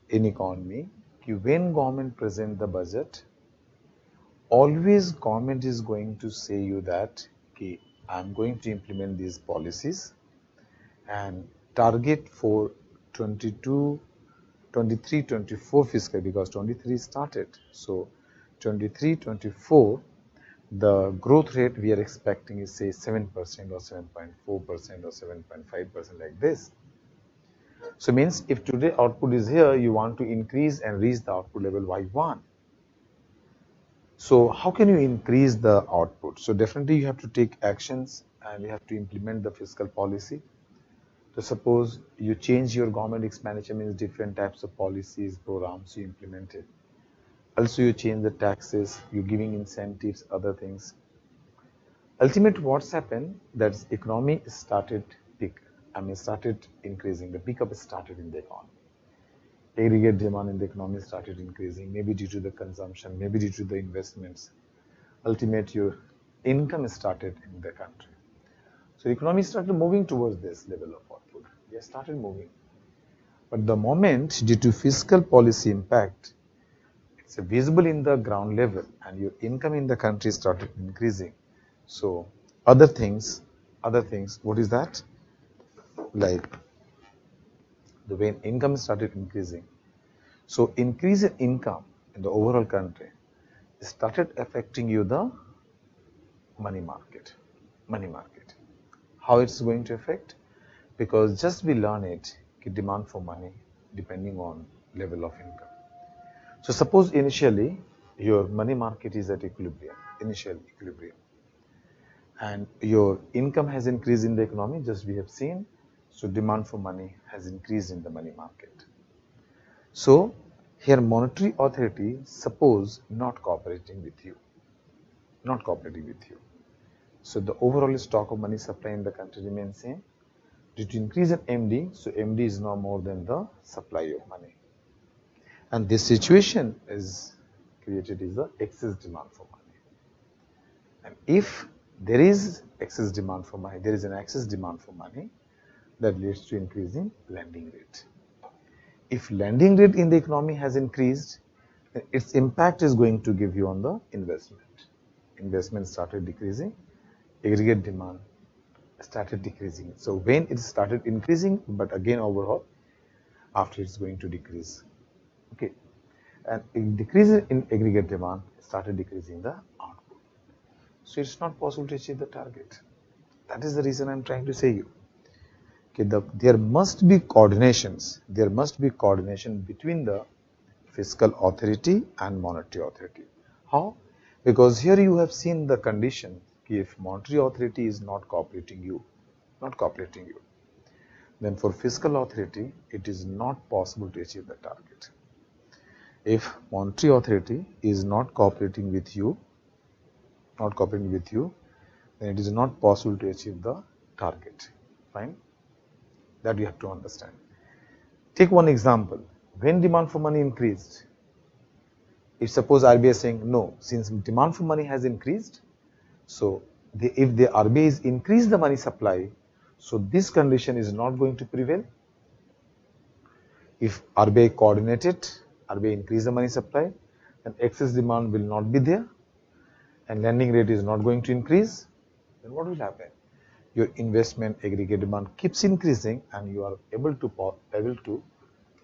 in economy, when government present the budget, always government is going to say you that, okay, I'm going to implement these policies and target for 22, 23, 24 fiscal, because 23 started. So 23, 24, the growth rate we are expecting is say 7% or 7.4% or 7.5%, like this. So means if today output is here, you want to increase and reach the output level Y1. So how can you increase the output? So definitely you have to take actions and you have to implement the fiscal policy. So suppose you change your government expenditure, means different types of policies, programs you implemented. Also you change the taxes, you're giving incentives, other things. Ultimately what's happened, that economy started increasing, the pickup started in the economy. Aggregate demand in the economy started increasing, maybe due to the consumption, maybe due to the investments. Ultimately your income started in the country. So the economy started moving towards this level of output. They started moving. But the moment, due to fiscal policy impact, it's visible in the ground level and your income in the country started increasing. So other things, what is that? Like the way income started increasing. So increase in income in the overall country started affecting you the money market. How it's going to affect? Because just we learn it, demand for money depending on level of income. So suppose initially your money market is at equilibrium, initial equilibrium, and your income has increased in the economy, just we have seen, so demand for money has increased in the money market. So here monetary authority, suppose not cooperating with you. So the overall stock of money supply in the country remains same. Due to increase in MD, so MD is now more than the supply of money. And this situation is created is the excess demand for money. And if there is excess demand for money, there is an excess demand for money, that leads to increasing lending rate. If lending rate in the economy has increased, then its impact is going to give you on the investment. Investment started decreasing, aggregate demand started decreasing. So when it started increasing, but again overall, after it's going to decrease. Okay, and it decreases in aggregate demand, started decreasing the output. So it's not possible to achieve the target. That is the reason I'm trying to say you. Okay, there must be coordinations. There must be coordination between the fiscal authority and monetary authority. How? Because here you have seen the condition. If monetary authority is not cooperating you, then for fiscal authority, it is not possible to achieve the target. If monetary authority is not cooperating with you, then it is not possible to achieve the target. Fine? That you have to understand. Take one example. When demand for money increased, if suppose RBI is saying no, since demand for money has increased, so if the RBI is increase the money supply, so this condition is not going to prevail. If RBI coordinated, RBI increase the money supply, then excess demand will not be there, and lending rate is not going to increase. Then what will happen? Your investment aggregate demand keeps increasing, and you are able to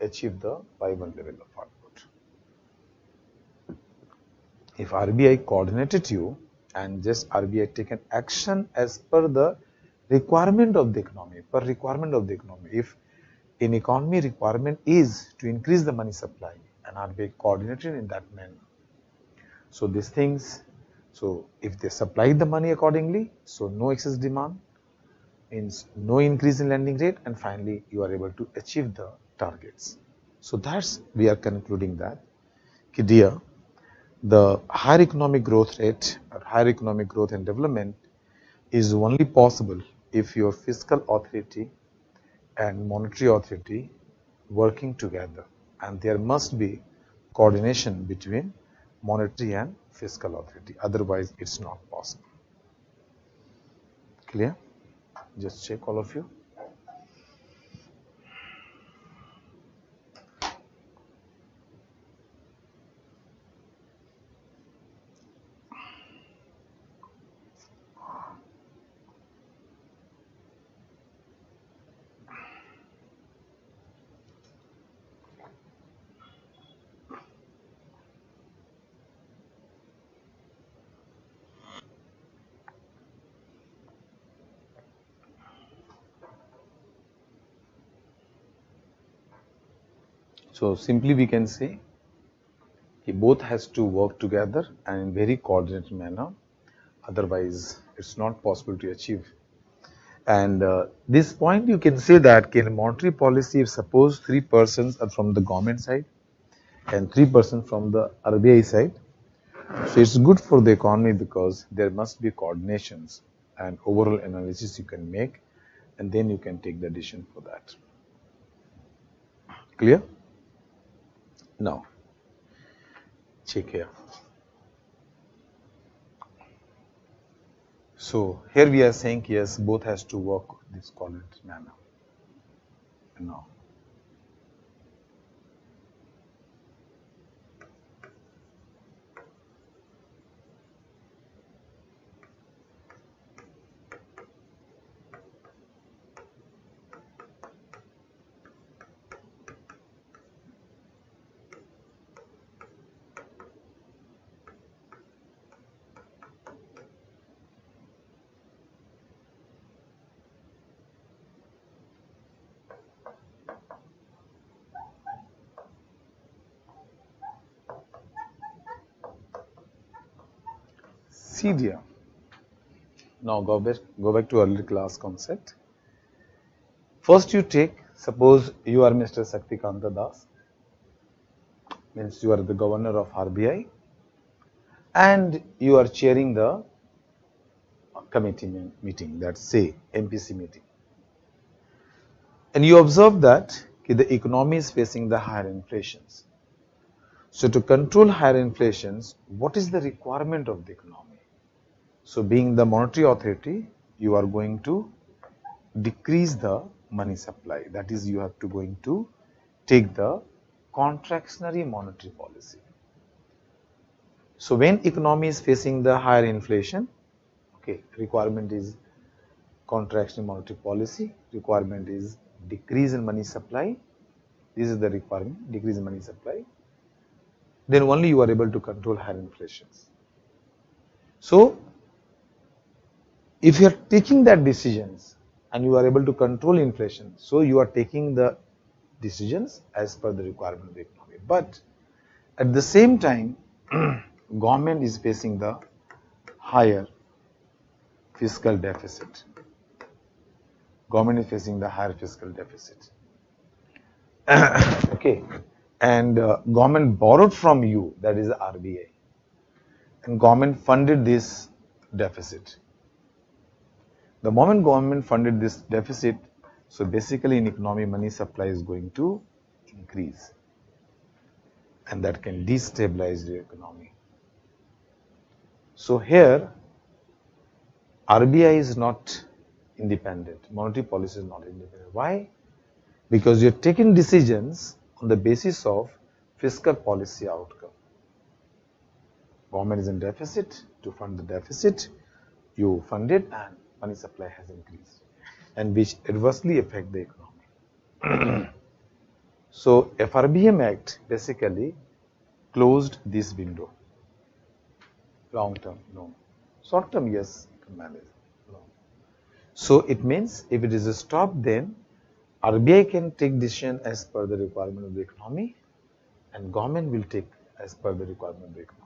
achieve the Y1 level of output. If RBI coordinated you and just RBI taken action as per the requirement of the economy, if in economy requirement is to increase the money supply and RBI coordinated in that manner, so these things, so if they supply the money accordingly, so no excess demand, means no increase in lending rate, and finally you are able to achieve the targets. So that's, we are concluding that, dear, the higher economic growth rate or higher economic growth and development is only possible if your fiscal authority and monetary authority working together, and there must be coordination between monetary and fiscal authority, otherwise it's not possible. Clear? Just check all of you. So simply we can say both has to work together and in very coordinated manner, otherwise it's not possible to achieve. And this point you can say that in monetary policy, if suppose 3 persons are from the government side and 3% from the RBI side, so it's good for the economy because there must be coordinations and overall analysis you can make, and then you can take the decision for that. Clear? Now, check here. So here we are saying yes, both has to work this coordinate manner. Now, see dear. Now go back to earlier class concept. First you take, suppose you are Mr. Saktikanta Das, means you are the governor of RBI, and you are chairing the committee meeting, that's say MPC meeting. And you observe that the economy is facing the higher inflations. So to control higher inflations, what is the requirement of the economy? So being the monetary authority, you are going to decrease the money supply. That is, you have to going to take the contractionary monetary policy. So when economy is facing the higher inflation, okay, requirement is contractionary monetary policy, requirement is decrease in money supply. This is the requirement, decrease in money supply. Then only you are able to control higher inflations. So if you are taking that decisions and you are able to control inflation, so you are taking the decisions as per the requirement of the economy. But at the same time, government is facing the higher fiscal deficit. Government is facing the higher fiscal deficit. Okay, and government borrowed from you, that is the RBI, and government funded this deficit. The moment government funded this deficit, so basically in economy money supply is going to increase, and that can destabilize the economy. So here RBI is not independent, monetary policy is not independent. Why? Because you're taking decisions on the basis of fiscal policy outcome. Government is in deficit, to fund the deficit, you fund it and money supply has increased, and which adversely affect the economy. So FRBM Act basically closed this window. Long term, no. Short term, yes, you can manage. No. So it means if it is a stop, then RBI can take decision as per the requirement of the economy, and government will take as per the requirement of the economy.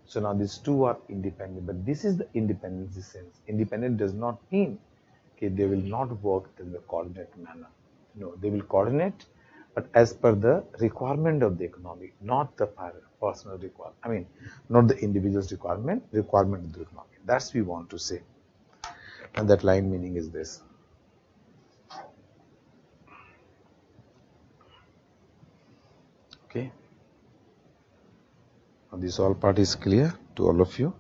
So now these two are independent, but this is the independence sense. Independent does not mean okay, they will not work in the coordinate manner. No, they will coordinate, but as per the requirement of the economy, not the personal requirement. I mean, not the individual's requirement of the economy. That's we want to say. And that line meaning is this. Okay. Now this all part is clear to all of you.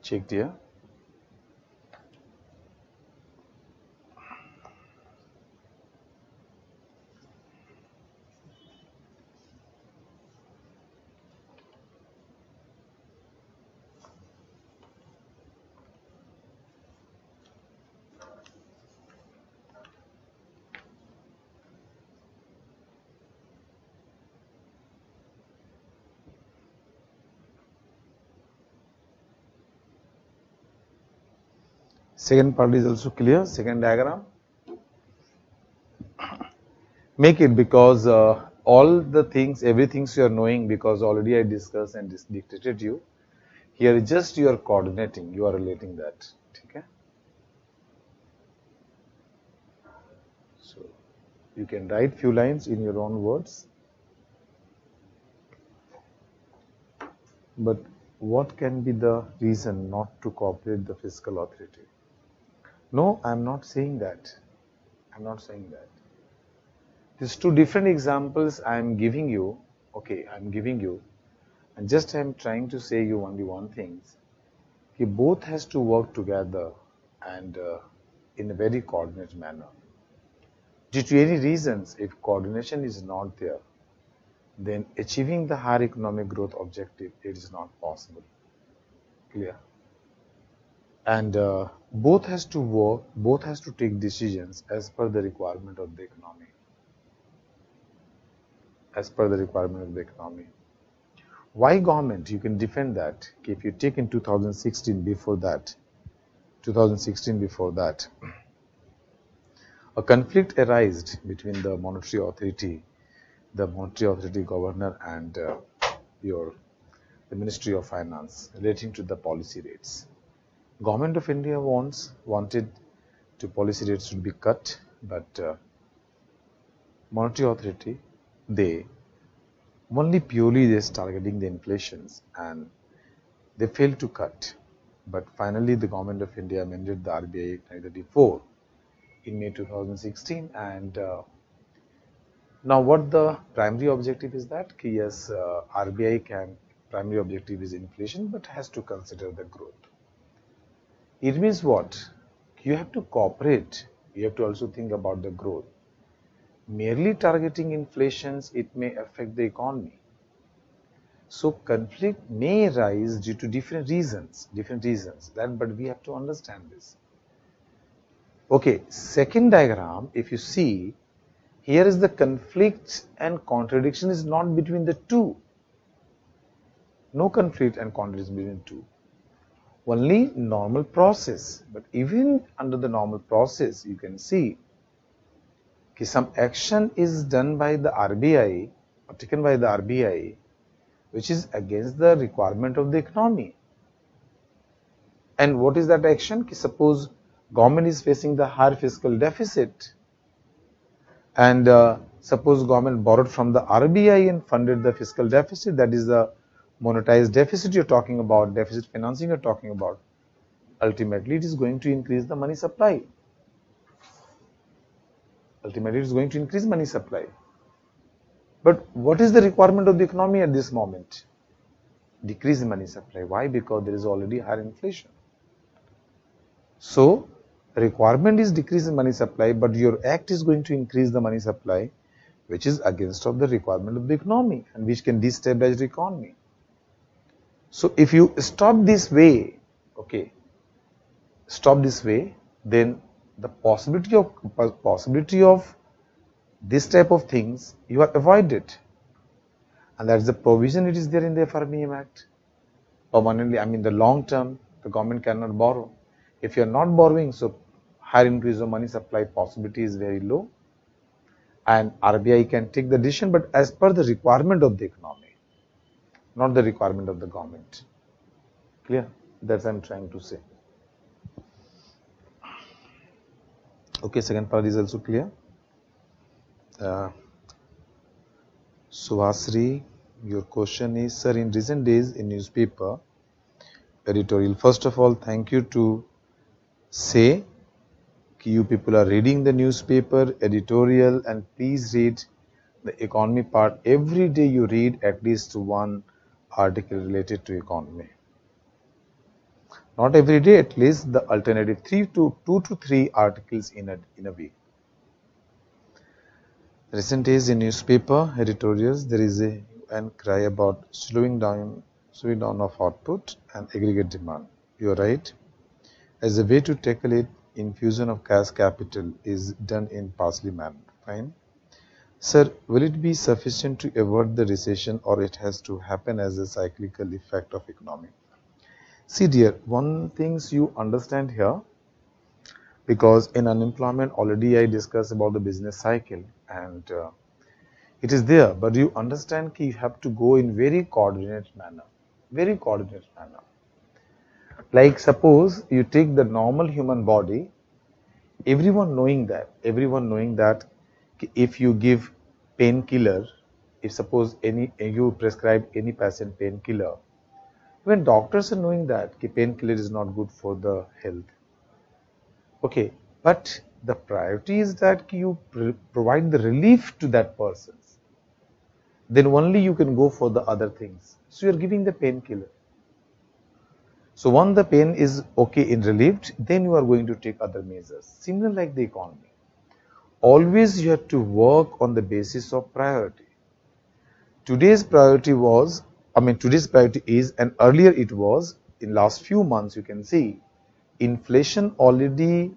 Checked here. Second part is also clear, second diagram. Make it because all the things, everything you are knowing, because already I discussed and dictated you. Here just you are coordinating, you are relating that. Okay? So you can write few lines in your own words. But what can be the reason not to cooperate the fiscal authority? No, I'm not saying that. I'm not saying that. These two different examples I'm giving you. Okay, I'm giving you, and just I'm trying to say you only one thing. He both has to work together and in a very coordinated manner. Due to any reasons, if coordination is not there, then achieving the higher economic growth objective, it is not possible. Clear? And both has to work, both has to take decisions as per the requirement of the economy. As per the requirement of the economy. Why government? You can defend that. Okay, if you take in 2016 before that, a conflict arose between the monetary authority governor, and the Ministry of Finance relating to the policy rates. Government of India wanted to policy rates should be cut, but monetary authority, they only purely is targeting the inflations and they failed to cut. But finally the Government of India amended the RBI Act 1934 in May 2016, and now what the primary objective is that? Yes, RBI can, primary objective is inflation, but has to consider the growth. It means what? You have to cooperate, you have to also think about the growth. Merely targeting inflations, it may affect the economy. So conflict may arise due to different reasons, but we have to understand this. Okay, second diagram, if you see, here is the conflict and contradiction is not between the two. No conflict and contradiction between the two. Only normal process. But even under the normal process, you can see that some action is done by the RBI or taken by the RBI which is against the requirement of the economy. And what is that action? Suppose government is facing the higher fiscal deficit, and suppose government borrowed from the RBI and funded the fiscal deficit, that is the monetized deficit you're talking about, deficit financing you're talking about. Ultimately, it is going to increase the money supply. Ultimately, it is going to increase money supply. But what is the requirement of the economy at this moment? Decrease in money supply. Why? Because there is already higher inflation. So, requirement is decrease in money supply, but your act is going to increase the money supply, which is against of the requirement of the economy and which can destabilize the economy. So, if you stop this way, okay, then the possibility of this type of things you are avoided, and that's the provision it is there in the FRBM Act. Permanently, I mean the long term, the government cannot borrow. If you are not borrowing, so higher increase of money supply possibility is very low, and RBI can take the decision, but as per the requirement of the economy, not the requirement of the government. Clear? That's I'm trying to say. Okay, second part is also clear. Suhasri, your question is, sir, in recent days in newspaper editorial, first of all, thank you to say you people are reading the newspaper editorial, and please read the economy part. Every day you read at least one article related to economy. Not every day, at least the alternative 2 to 3 articles in a week. Recent days in newspaper editorials, there is a cry about slowing down of output and aggregate demand. You are right. As a way to tackle it, infusion of cash capital is done in parsley manner. Fine. Sir, will it be sufficient to avert the recession, or it has to happen as a cyclical effect of economy? See dear, one things you understand here, because in unemployment already I discussed about the business cycle, and it is there, but you understand that you have to go in very coordinate manner, very coordinate manner. Like suppose you take the normal human body, everyone knowing that if you give painkiller, if suppose you prescribe any patient painkiller, when doctors are knowing that painkiller is not good for the health, okay, but the priority is that you provide the relief to that person, then only you can go for the other things. So you are giving the painkiller. So once the pain is okay in relieved, then you are going to take other measures. Similar like the economy. Always you have to work on the basis of priority. Today's priority is, and earlier it was, in last few months you can see, inflation already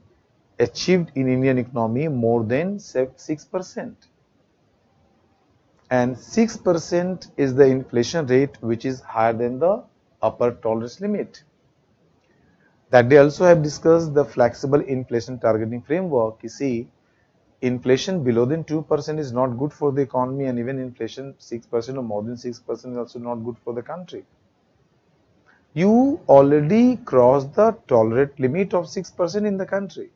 achieved in Indian economy more than 6%. And 6% is the inflation rate which is higher than the upper tolerance limit. That they also have discussed the flexible inflation targeting framework. You see, inflation below than 2% is not good for the economy, and even inflation 6% or more than 6% is also not good for the country. You already crossed the tolerate limit of 6% in the country.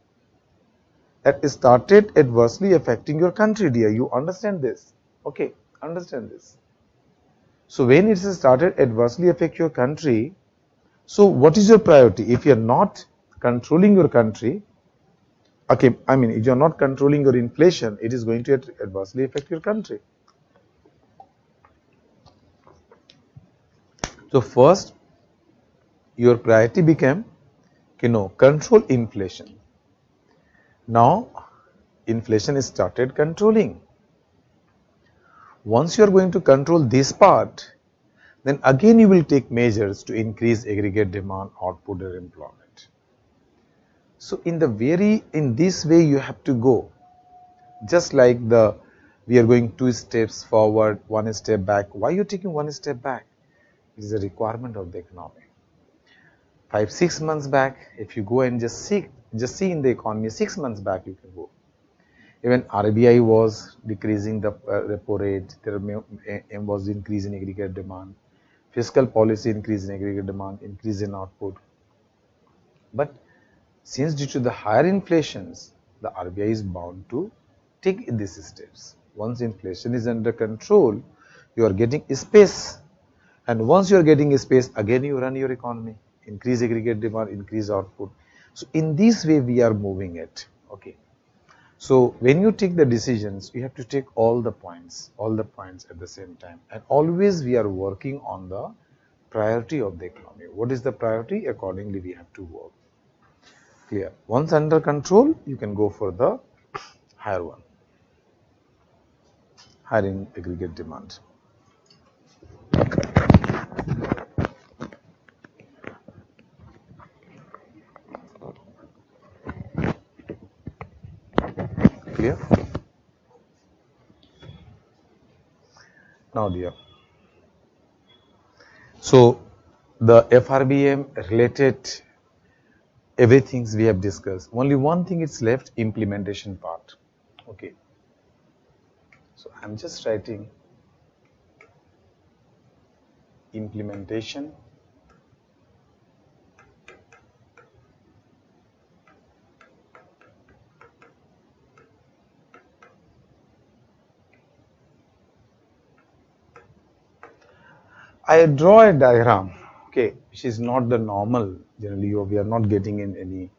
That started adversely affecting your country, dear. You understand this? Okay, understand this. So when it started adversely affect your country, so what is your priority? If you are not controlling your country, okay, I mean, if you are not controlling your inflation, it is going to adversely affect your country. So first, your priority became, control inflation. Now, inflation is started controlling. Once you are going to control this part, then again you will take measures to increase aggregate demand, output, or employment. So in this way you have to go. Just like we are going 2 steps forward, 1 step back. Why are you taking 1 step back? It is a requirement of the economy. 5-6 months back, if you go and just see in the economy, 6 months back you can go. Even RBI was decreasing the repo rate, there was increase in aggregate demand, fiscal policy increase in aggregate demand, increase in output. But since due to the higher inflations, the RBI is bound to take these steps. Once inflation is under control, you are getting space. And once you are getting space, again you run your economy, increase aggregate demand, increase output. So in this way we are moving it. Okay. So when you take the decisions, you have to take all the points at the same time. And always we are working on the priority of the economy. What is the priority? Accordingly we have to work. Clear. Once under control, you can go for the higher one, higher in aggregate demand. Clear? Now, dear. So the FRBM related everything we have discussed. Only one thing is left, implementation part. Okay. So I'm just writing implementation. I draw a diagram, okay, which is not the normal. Generally, we are not getting in any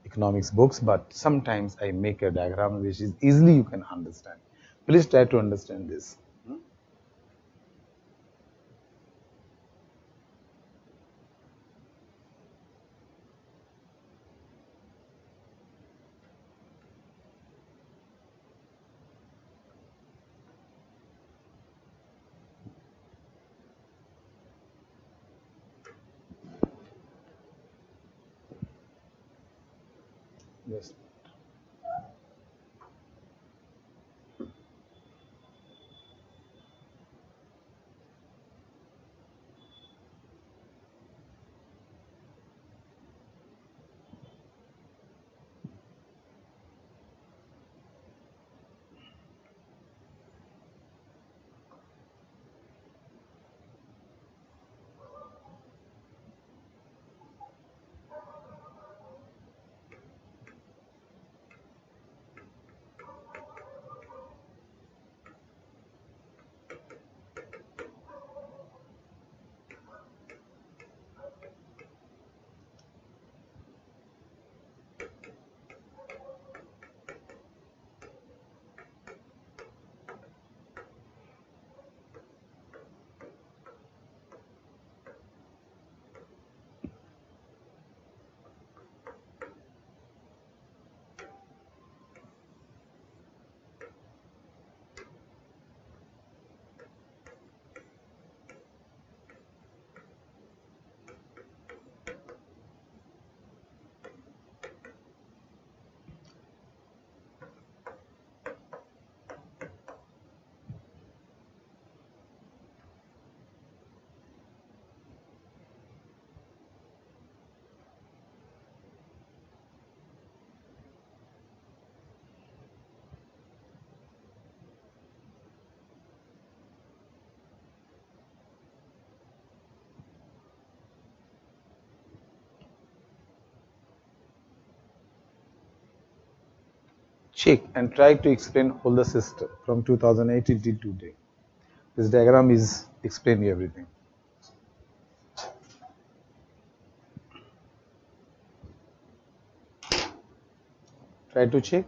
economics books, but sometimes I make a diagram which is easily you can understand. Please try to understand this. Yes. Check and try to explain whole the system from 2018 till today. This diagram is explaining everything. Try to check.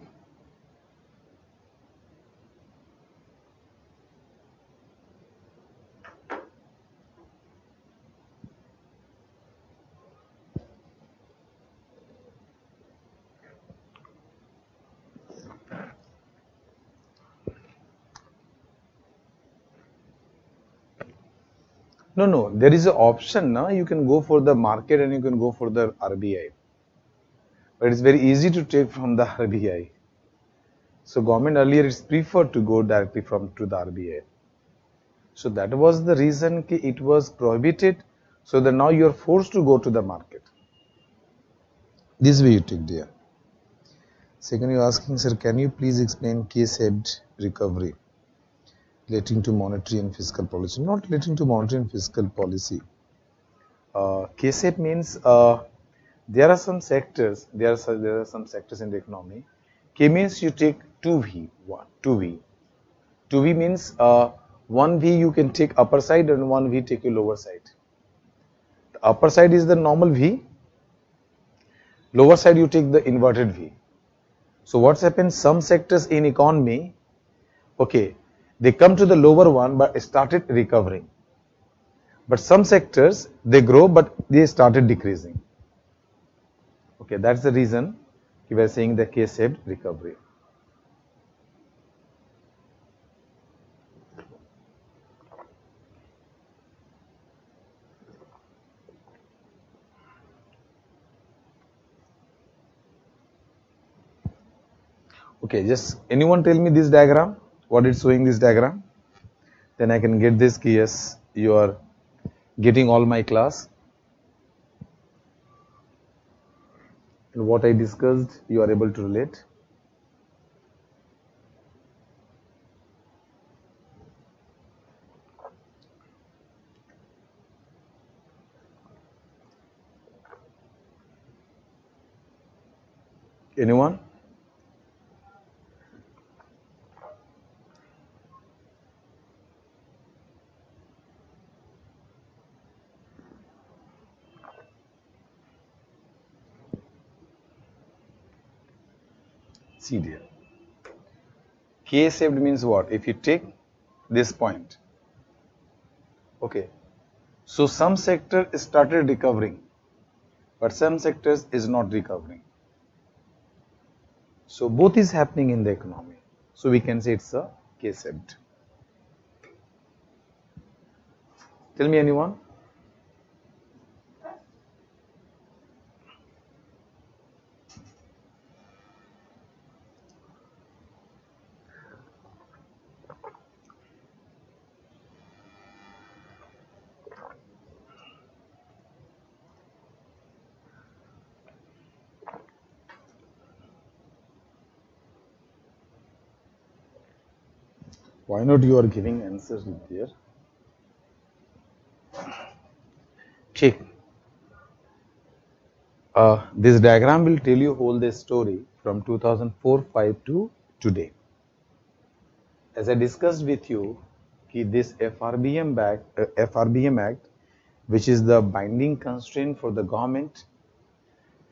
No, there is an option now. You can go for the market and you can go for the RBI. But it's very easy to take from the RBI. So government earlier it's preferred to go directly from to the RBI. So that was the reason it was prohibited. So that now you are forced to go to the market. This way you take there. Second, you're asking, sir, can you please explain K-shaped recovery relating to monetary and fiscal policy? Not relating to monetary and fiscal policy. K-shape means there are some sectors. There are some sectors in the economy. K means you take 2V. 2V. 2V means 1V you can take upper side and 1V take a lower side. The upper side is the normal V. Lower side you take the inverted V. So what's happened? Some sectors in economy, okay, they come to the lower one but started recovering. But some sectors they grow but they started decreasing. Okay, that's the reason we were saying the K-shaped recovery. Okay, just anyone tell me this diagram? What it's showing this diagram? Then I can get this key. Yes, you are getting all my class. And what I discussed, you are able to relate. Anyone? See there. K-shaped means what? If you take this point, okay, so some sector started recovering, but some sectors is not recovering. So both is happening in the economy. So we can say it's a K-shaped. Tell me anyone. Why not you are giving answers there? Check. This diagram will tell you whole the story from 2004-5 to today. As I discussed with you, this FRBM Act, which is the binding constraint for the government,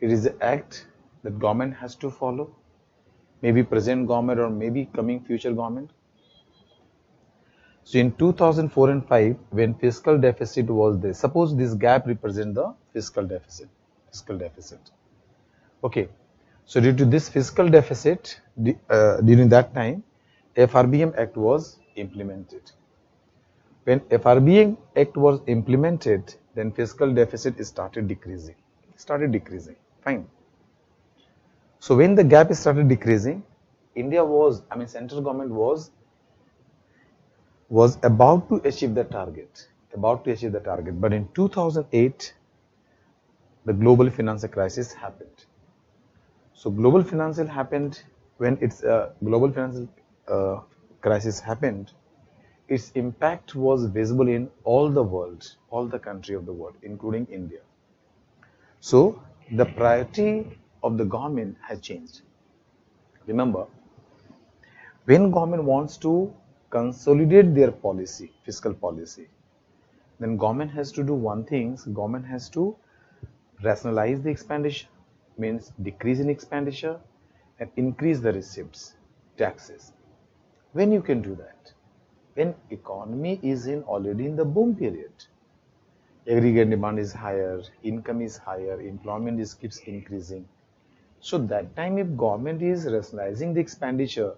it is the act that government has to follow, maybe present government or maybe coming future government. So in 2004 and 5, when fiscal deficit was there, suppose this gap represents the fiscal deficit. Okay, so due to this fiscal deficit, during that time, FRBM Act was implemented. When FRBM Act was implemented, then fiscal deficit started decreasing. Fine. So when the gap started decreasing, central government was about to achieve the target. But in 2008, the global financial crisis happened. So global financial happened when its global financial crisis happened. Its impact was visible in all the world, all the country of the world, including India. So the priority of the government has changed. Remember, When government wants to consolidate their policy, fiscal policy, then government has to do one thing. Government has to rationalize the expenditure, means decrease in expenditure and increase the receipts, taxes. When you can do that? When economy is already in the boom period. Aggregate demand is higher, income is higher, employment keeps increasing. So that time if government is rationalizing the expenditure,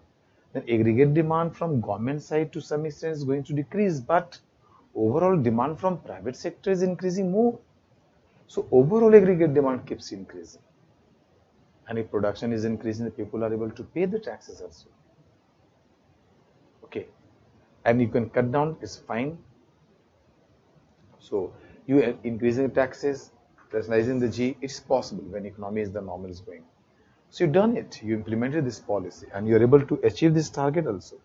then aggregate demand from government side to some extent is going to decrease, but overall demand from private sector is increasing more. So overall aggregate demand keeps increasing. And if production is increasing, the people are able to pay the taxes also. Okay. And you can cut down, it's fine. So you are increasing the taxes, rationalizing the G, it's possible when economy is the normal is going. So you've done it, you implemented this policy and you're able to achieve this target also.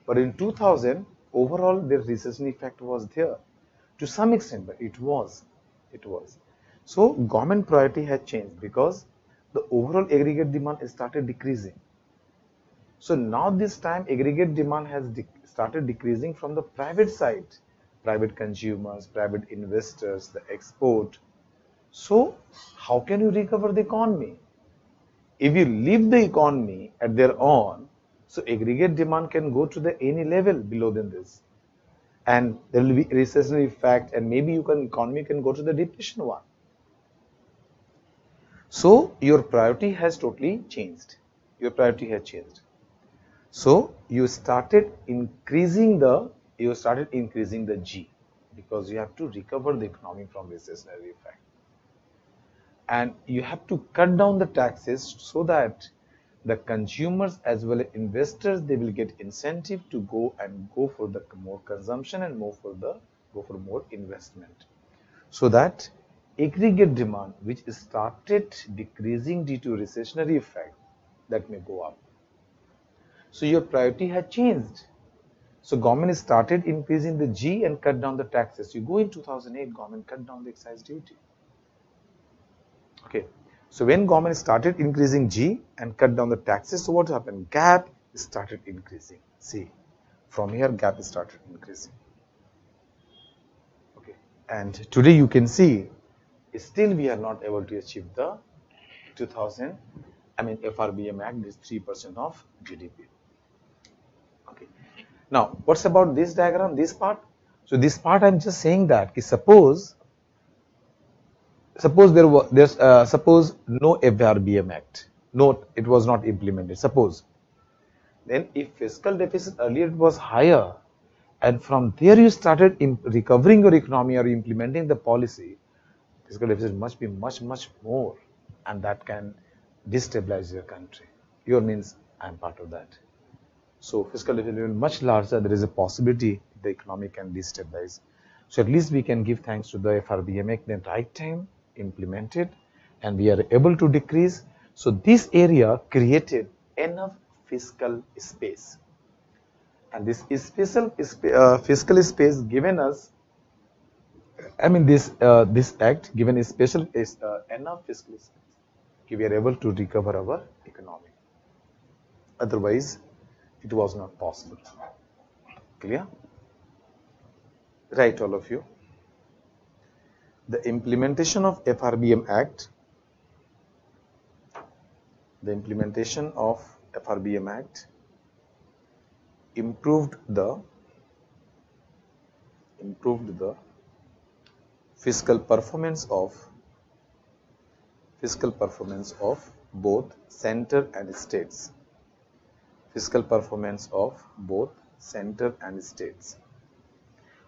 But in 2000, overall the recession effect was there to some extent, but it was. So government priority had changed because the overall aggregate demand started decreasing. So now this time aggregate demand has started decreasing from the private side, private consumers, private investors, the export. So how can you recover the economy? If you leave the economy at their own, so aggregate demand can go to the any level below than this. And there will be recessionary effect and maybe economy can go to the depression one. So your priority has totally changed. Your priority has changed. So you started increasing the G because you have to recover the economy from recessionary effect. And you have to cut down the taxes so that the consumers as well as investors, they will get incentive to go for the more consumption and go for more investment. So that aggregate demand, which started decreasing due to recessionary effect, that may go up. So your priority had changed. So government started increasing the G and cut down the taxes. You go in 2008, government cut down the excise duty. Okay. So when government started increasing G and cut down the taxes, so what happened? Gap started increasing. See, from here gap started increasing. Okay. And today you can see, still we are not able to achieve the FRBM Act is 3% of GDP. Okay. Now, what's about this diagram, this part? So this part I'm just saying that suppose suppose no FRBM Act, it was not implemented. Suppose then if fiscal deficit earlier it was higher, and from there you started recovering your economy or implementing the policy, fiscal deficit must be much more, and that can destabilize your country. Your means I'm part of that. So fiscal deficit is much larger. There is a possibility the economy can destabilize. So at least we can give thanks to the FRBM Act, the right time implemented, and we are able to decrease. So this area created enough fiscal space, and this fiscal space given us. This act given a special enough fiscal space. We are able to recover our economy. Otherwise, it was not possible. Clear? Right, all of you. The implementation of FRBM Act. The implementation of FRBM Act improved the fiscal performance of both center and states. Fiscal performance of both center and states.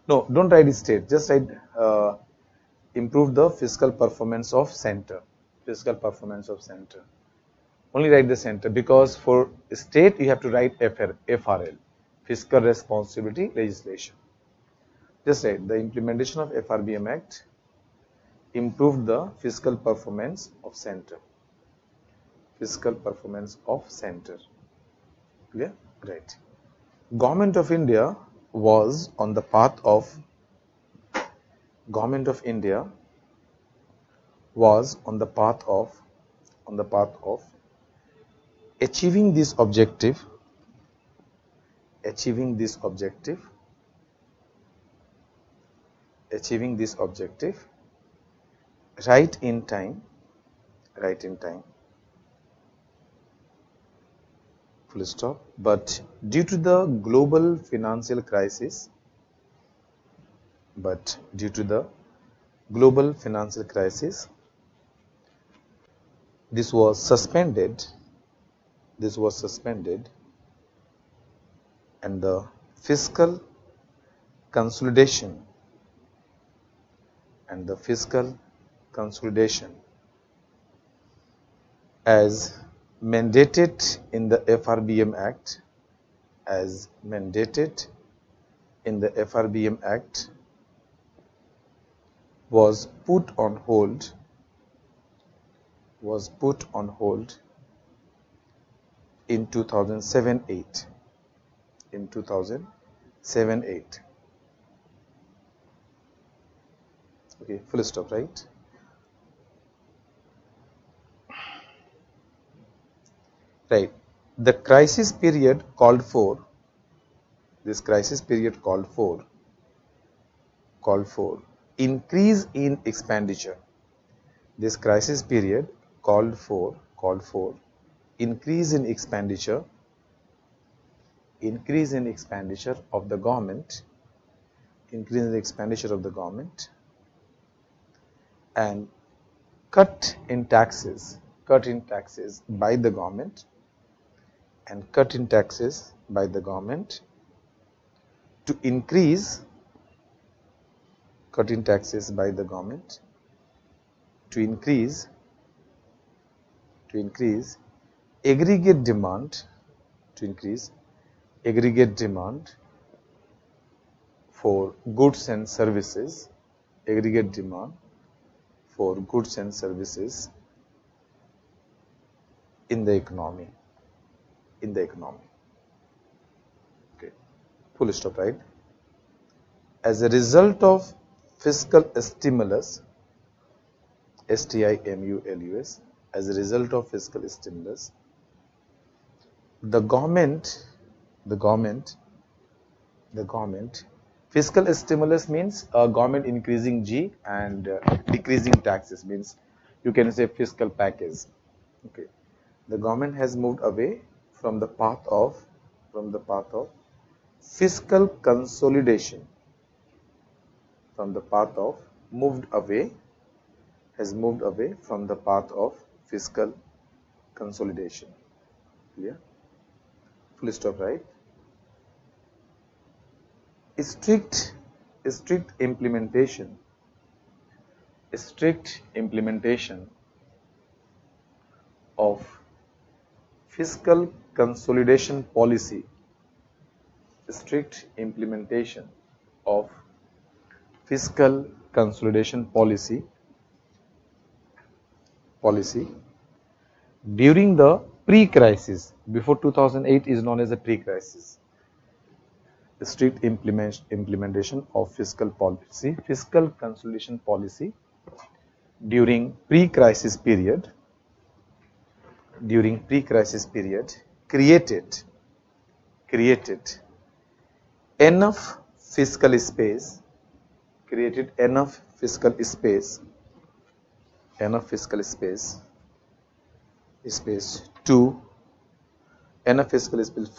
No, don't write state, just write improve the fiscal performance of center. Fiscal performance of center. Only write the center, because for state you have to write FRL, fiscal responsibility legislation. Just write the implementation of FRBM Act improved the fiscal performance of center. Fiscal performance of center. Clear? Right. Government of India was on the path of achieving this objective achieving this objective right in time, full stop. But due to the global financial crisis, this was suspended, and the fiscal consolidation as mandated in the FRBM Act was put on hold in 2007-8. Okay, full stop, right? Right. The crisis period called for increase in expenditure. This crisis period called for increase in expenditure of the government, and cut in taxes by the government, to increase aggregate demand for goods and services in the economy. Okay, full stop, right? As a result of fiscal stimulus, STIMULUS, the government, fiscal stimulus means government increasing G and decreasing taxes, means you can say fiscal package. Okay, the government has moved away from the path of fiscal consolidation, from the path of fiscal consolidation. Clear? Full stop, right? Strict implementation of fiscal consolidation policy, during the pre-crisis. Before 2008 is known as a pre-crisis. The strict implementation of fiscal consolidation policy during pre-crisis period created enough fiscal space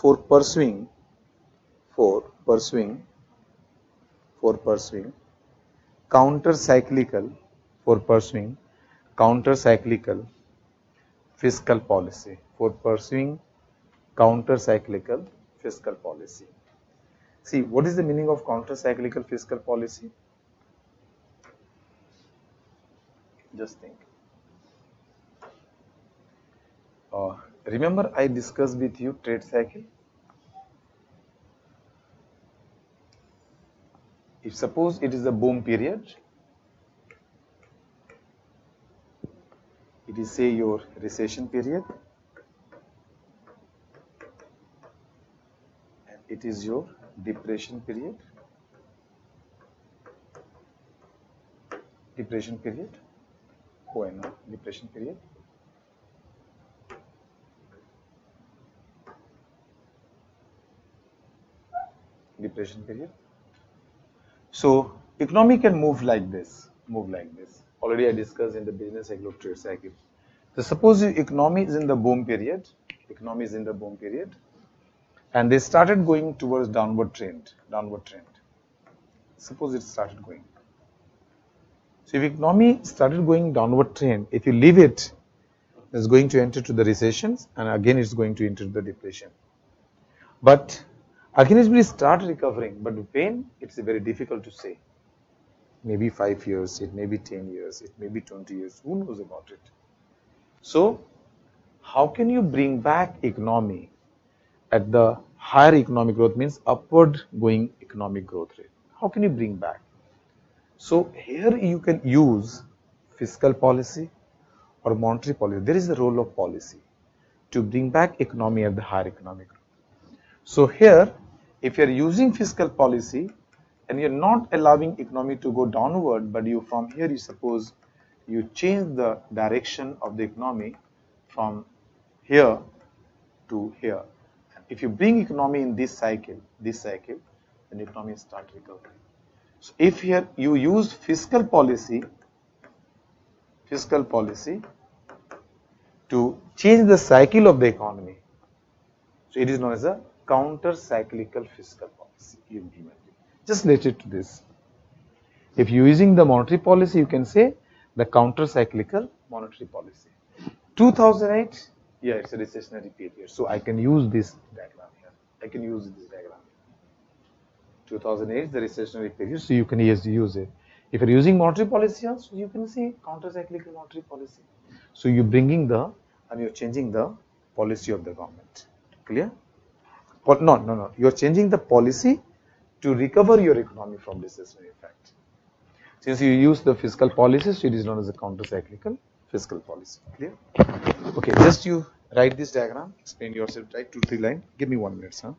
for pursuing counter-cyclical fiscal policy. See, what is the meaning of counter-cyclical fiscal policy? Just think. Remember, I discussed with you trade cycle. If suppose it is a boom period, it is say your recession period, and it is your depression period. Oh, I know, depression period. depression period. So economy can move like this, move like this. Already I discussed in the business cycle of trade cycle. So suppose your economy is in the boom period, economy is in the boom period, and they started going towards downward trend, downward trend. Suppose it started going. So if economy started going downward trend, if you leave it, it's going to enter to the recessions, and again it's going to enter the depression. But again it will start recovering, but when, it's very difficult to say. Maybe 5 years, it may be 10 years, it may be 20 years, who knows about it. So how can you bring back economy at the higher economic growth, means upward going economic growth rate? How can you bring back? So here you can use fiscal policy or monetary policy. There is the role of policy to bring back economy at the higher economic growth. So here, if you are using fiscal policy and you're not allowing economy to go downward, but you from here, you suppose you change the direction of the economy from here to here. If you bring economy in this cycle, then economy start recovering. So if here you use fiscal policy to change the cycle of the economy, so it is known as a counter-cyclical fiscal policy. You implement it. Just related to this. If you're using the monetary policy, you can say the counter-cyclical monetary policy. 2008, yeah, it's a recessionary period. So I can use this diagram here. I can use this diagram. 2008 is the recessionary period, so you can use it. If you're using monetary policy also, you can see counter-cyclical monetary policy. So you're bringing and you're changing the policy of the government. Clear? No. You're changing the policy to recover your economy from recessionary effect. Since you use the fiscal policy, so it is known as a counter-cyclical fiscal policy. Clear? Okay, just you write this diagram, explain yourself, write 2-3 lines. Give me 1 minute, sir.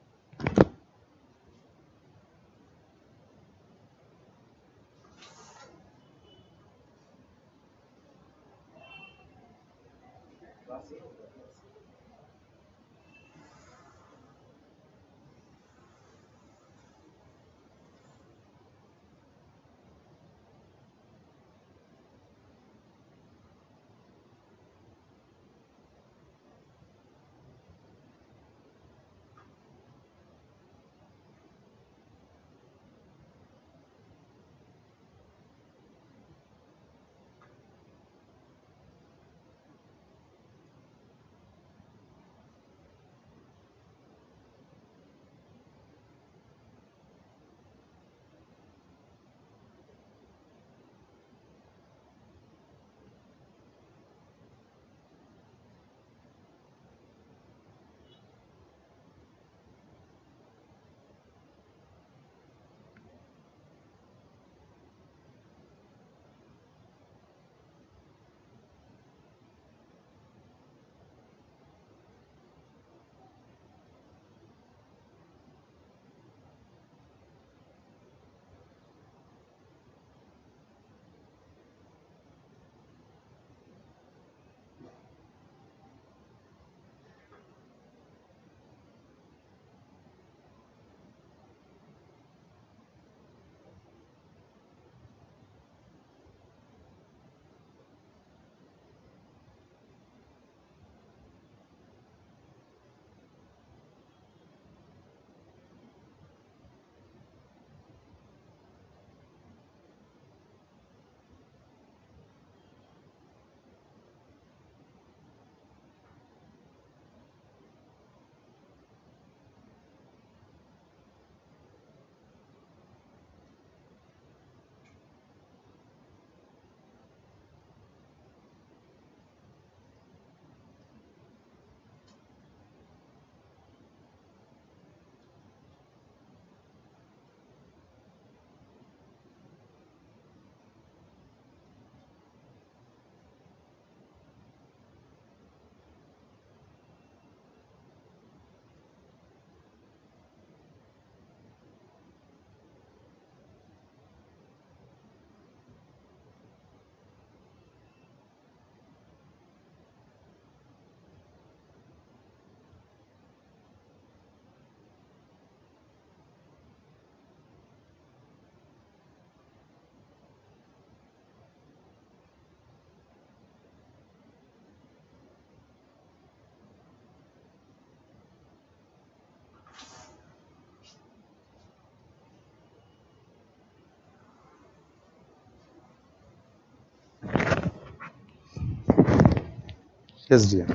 Yes, dear.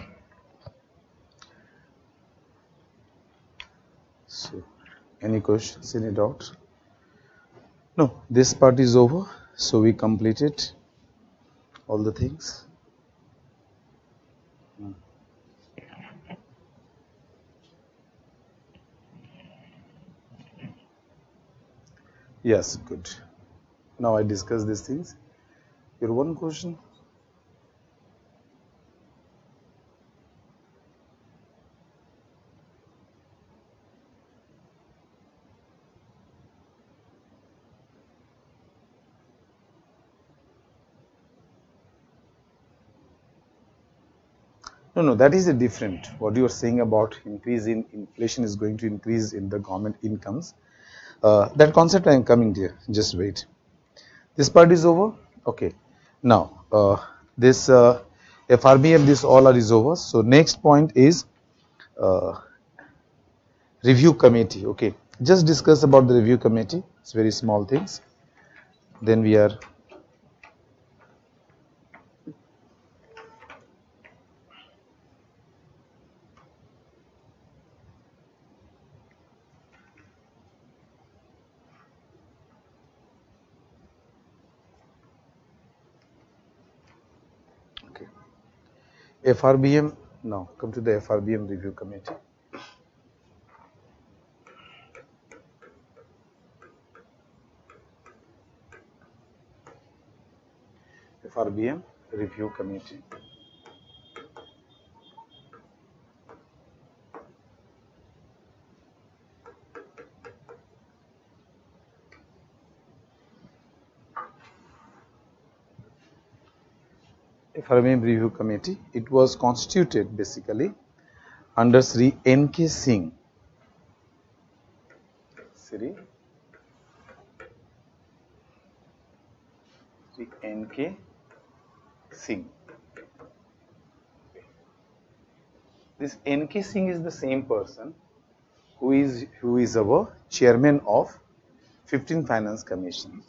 So, any questions, any doubts? No, this part is over. So we completed all the things. Yes, good. Now I discuss these things. Your one question? No, no, that is a different. What you are saying about increase in inflation is going to increase in the government incomes. That concept I am coming there. Just wait. This part is over. Okay. Now, this FRBM, this all are is over. So next point is uh, review committee. Okay. Just discuss about the review committee. It's very small things. Then we are. Okay. FRBM. Now come to the FRBM review committee. FRBM review committee. FRBM review committee. It was constituted basically under Sri N.K. Singh. Sri N.K. Singh. This N.K. Singh is the same person who is our chairman of 15 Finance Commission.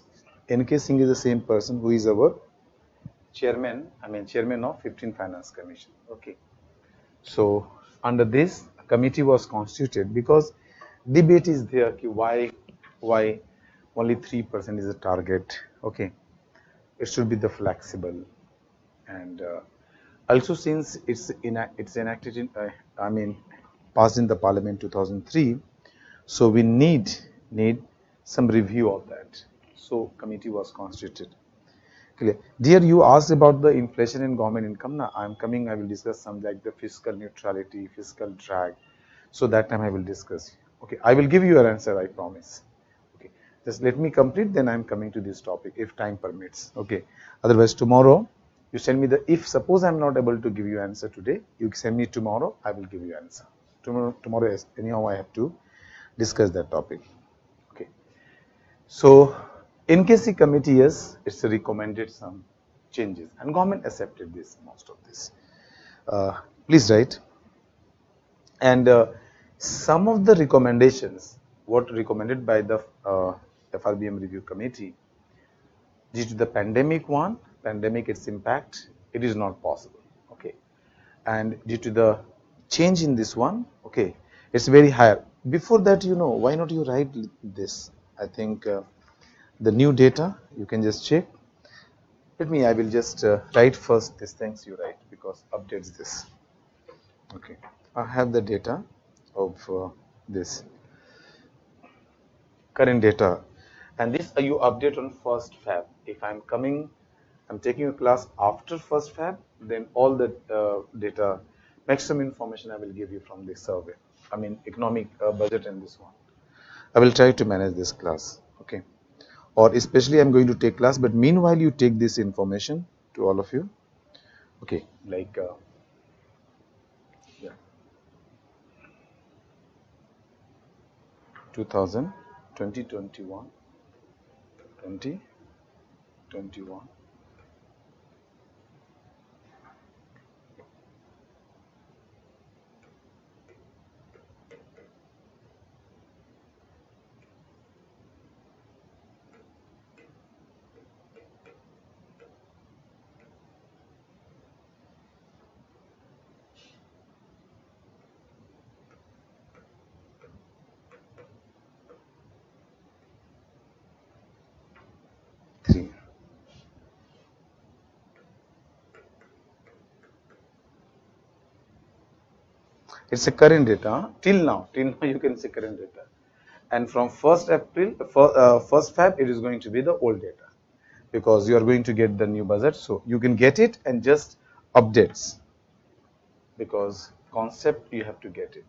N.K. Singh is the same person who is our chairman of 15 Finance Commission. Okay. So under this committee was constituted because debate is there. Why only 3% is the target? Okay. It should be the flexible, and also since it's enacted in passed in the Parliament 2003, so we need some review of that. So committee was constituted. Okay. Dear, you asked about the inflation and government income. Now I will discuss some like the fiscal neutrality, fiscal drag. So that time I will discuss. Okay, I will give you your answer, I promise. Okay, just let me complete, then I am coming to this topic if time permits. Okay, otherwise tomorrow you send me the, if suppose I am not able to give you answer today, you send me tomorrow, I will give you answer. Tomorrow anyhow I have to discuss that topic. Okay, so NKC committee, yes, it's recommended some changes and government accepted this, most of this. Please write. And some of the recommendations, what recommended by the FRBM review committee, due to the pandemic, its impact, it is not possible. Okay, and due to the change in this one, okay, it's very higher. Before that, why not you write this? I think the new data you can just check. I will just write first these things you write because updates this. Okay, I have the data of this current data, and this you update on 1st Feb. If I'm taking a class after 1st Feb, then all the data, maximum information I will give you from this survey. Economic budget and this one. I will try to manage this class. Okay, or especially I'm going to take class, but meanwhile you take this information to all of you. Okay, like yeah, 2021, 2021. It's a current data till now you can say current data, and from 1st April, 1st Feb, it is going to be the old data because you are going to get the new budget, so you can get it and just updates because concept you have to get it.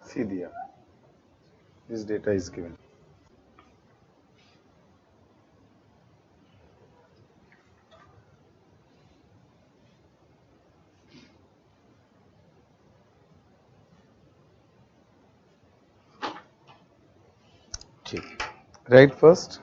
See there, this data is given. Okay. Right first.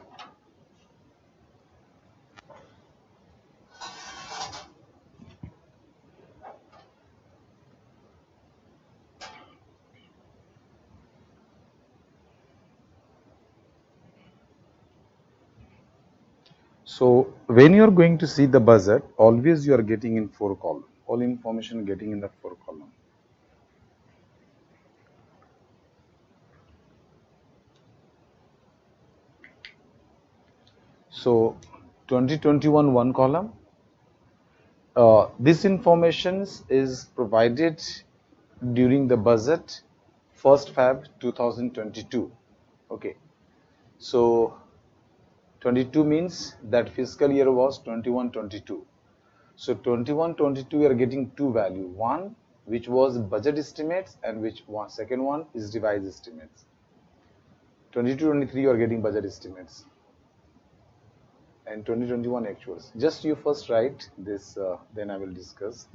So when you are going to see the budget, always you are getting in 4 column. All information getting in the 4 column. So 2021 one column. This information is provided during the budget 1st Feb 2022. Okay. So 22 means that fiscal year was 21-22. So 21-22 we are getting two value. One which was budget estimates and which one second one is revised estimates. 22-23 you are getting budget estimates and 2021 actuals. Just you first write this, then I will discuss.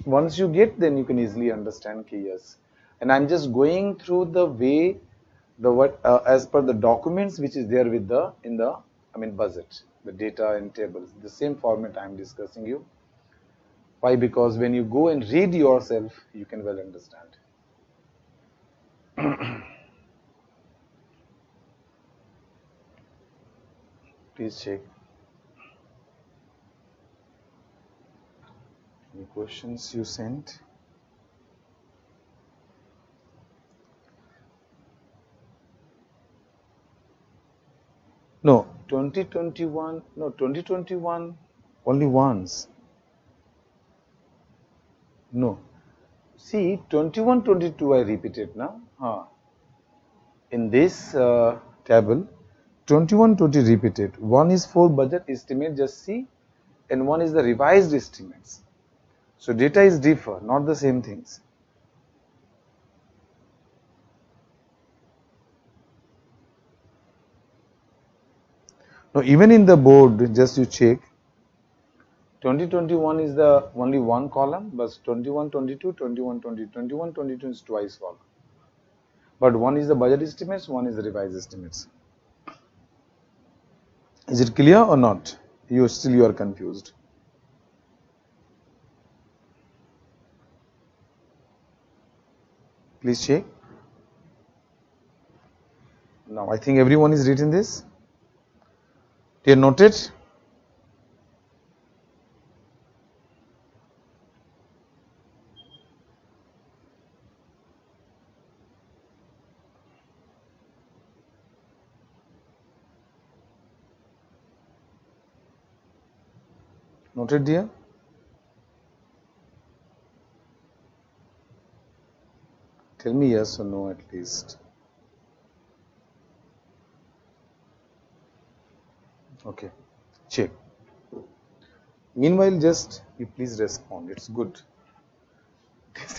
Once you get, then you can easily understand yes. And I'm just going through the way the what as per the documents which is there with the in the budget, the data and tables, the same format I'm discussing you. Why? Because when you go and read yourself, you can well understand. Please check. Any questions you sent? No, 2021, no, 2021 only once. No. See, 21, 22 I repeated now. In this table, 21, 20 repeated. One is for budget estimate, just see, and one is the revised estimates. So data is differ, not the same things. Now even in the board, just you check, 2021 is the only one column, but 21, 22, 21, 20, 21, 22 is twice column. But one is the budget estimates, one is the revised estimates. Is it clear or not? You are confused. Please check. Now I think everyone is written this. They are noted. Noted, dear? Tell me yes or no at least. Okay, check. Meanwhile, just you please respond. It's good.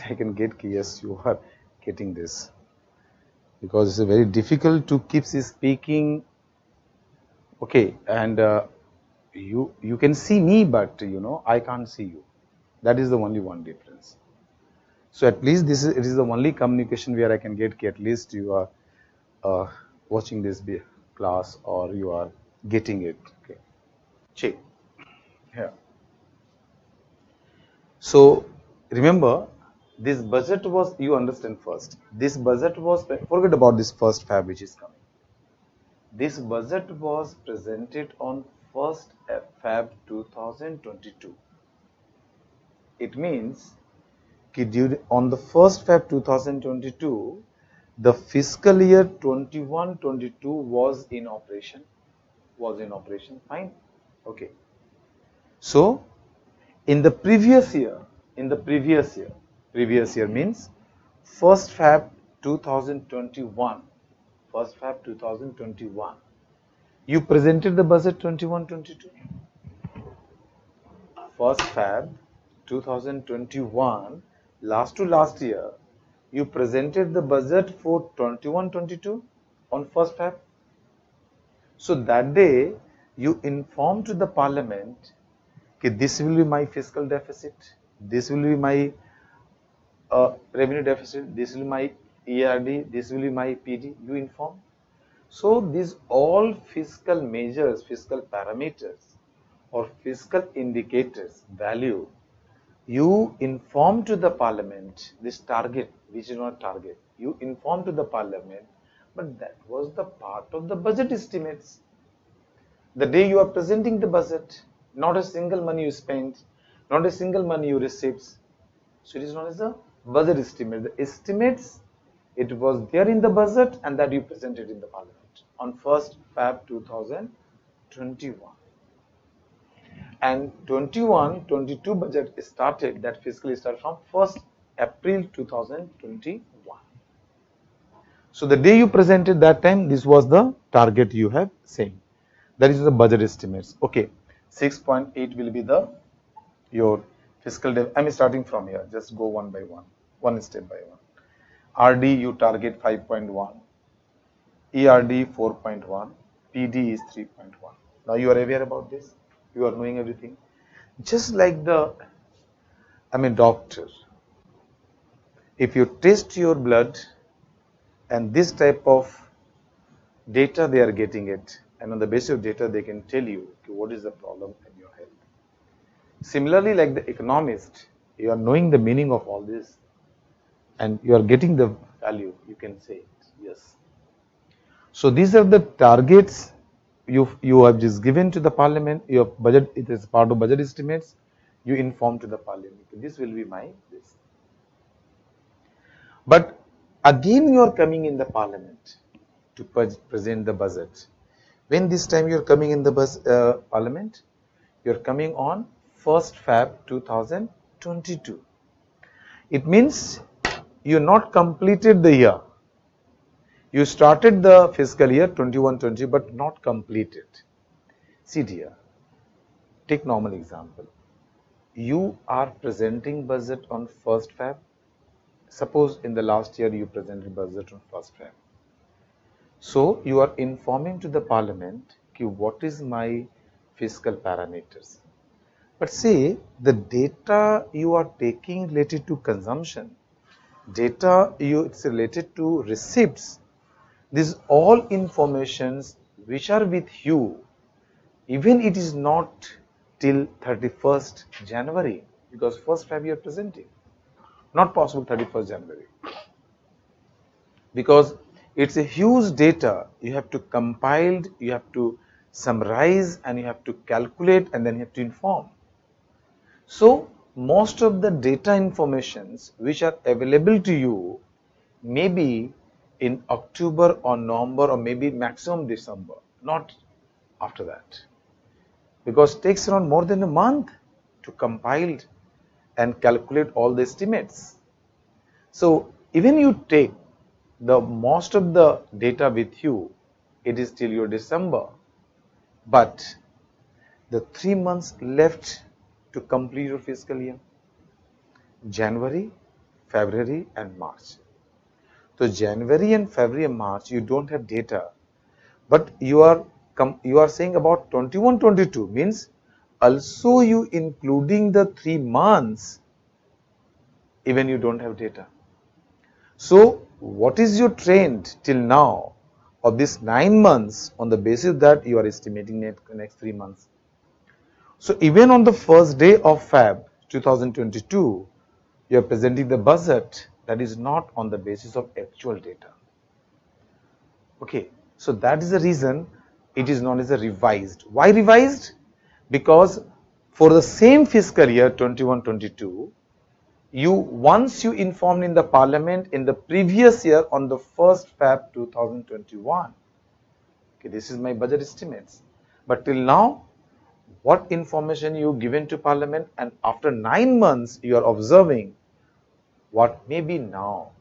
I can get yes, you are getting this, because it's very difficult to keep speaking. Okay, and you can see me, but I can't see you. That is the only one difference. So at least it is the only communication where I can get at least you are watching this class or you are getting it. Okay, check here. So remember, this budget was, you understand first, this budget was, forget about this first fab which is coming. This budget was presented on 1st Feb 2022. It means on the 1st Feb 2022, the fiscal year 21-22 was in operation. Fine. Okay. So in the previous year means 1st Feb 2021. 1st Feb 2021. You presented the budget 21-22. 1st Feb 2021, last to last year, you presented the budget for 21-22 on 1st Feb. So that day, you informed to the parliament that this will be my fiscal deficit, this will be my revenue deficit, this will be my ERD, this will be my PD, you inform. So these all fiscal measures, fiscal parameters or fiscal indicators, value, you inform to the parliament this target, which is not target, you inform to the parliament, but that was the part of the budget estimates. The day you are presenting the budget, not a single money you spent, not a single money you received. So it is known as the budget estimate. The estimates, it was there in the budget and that you presented in the parliament on 1st Feb 2021. And 21-22 budget started, that fiscal started from 1st April 2021. So the day you presented that time, this was the target you have seen. That is the budget estimates. Okay, 6.8 will be your fiscal. I'm starting from here. Just go one by one step by one. RD you target 5.1, ERD 4.1, PD is 3.1. Now you are aware about this. You are knowing everything. Just like doctor. If you test your blood and this type of data they are getting it, and on the basis of data they can tell you what is the problem in your health. Similarly, like the economist, you are knowing the meaning of all this and you are getting the value, you can say it. Yes. So these are the targets you have just given to the parliament. Your budget, it is part of budget estimates, you inform to the parliament. This will be this. But again you are coming in the parliament to present the budget. When this time you are coming in the parliament? You are coming on 1st Feb 2022. It means you not completed the year. You started the fiscal year 21-20 but not completed. See dear, take normal example. You are presenting budget on 1st Feb. Suppose in the last year you presented budget on 1st Feb. So you are informing to the parliament what is my fiscal parameters. But say the data you are taking related to consumption, data it's related to receipts. These all informations which are with you, even it is not till 31st January, because 1st Feb you are presenting. Not possible 31st January. Because it's a huge data, you have to compile, you have to summarize, and you have to calculate, and then you have to inform. So most of the data informations which are available to you may be in October or November or maybe maximum December, not after that. Because it takes around more than a month to compile and calculate all the estimates. So even you take the most of the data with you, it is till your December, but the 3 months left to complete your fiscal year, January, February and March. So January and February and March you don't have data, but you are saying about 21-22 means also you including the 3 months, even you don't have data. So what is your trend till now of this 9 months? On the basis that you are estimating next 3 months. So even on the first day of Feb 2022, you are presenting the budget that is not on the basis of actual data. Okay, so that is the reason it is known as a revised. Why revised? Because for the same fiscal year 21-22, once you informed in the parliament in the previous year on the 1st Feb 2021. Okay, this is my budget estimates. But till now, what information you given to parliament, and after 9 months you are observing what may be now.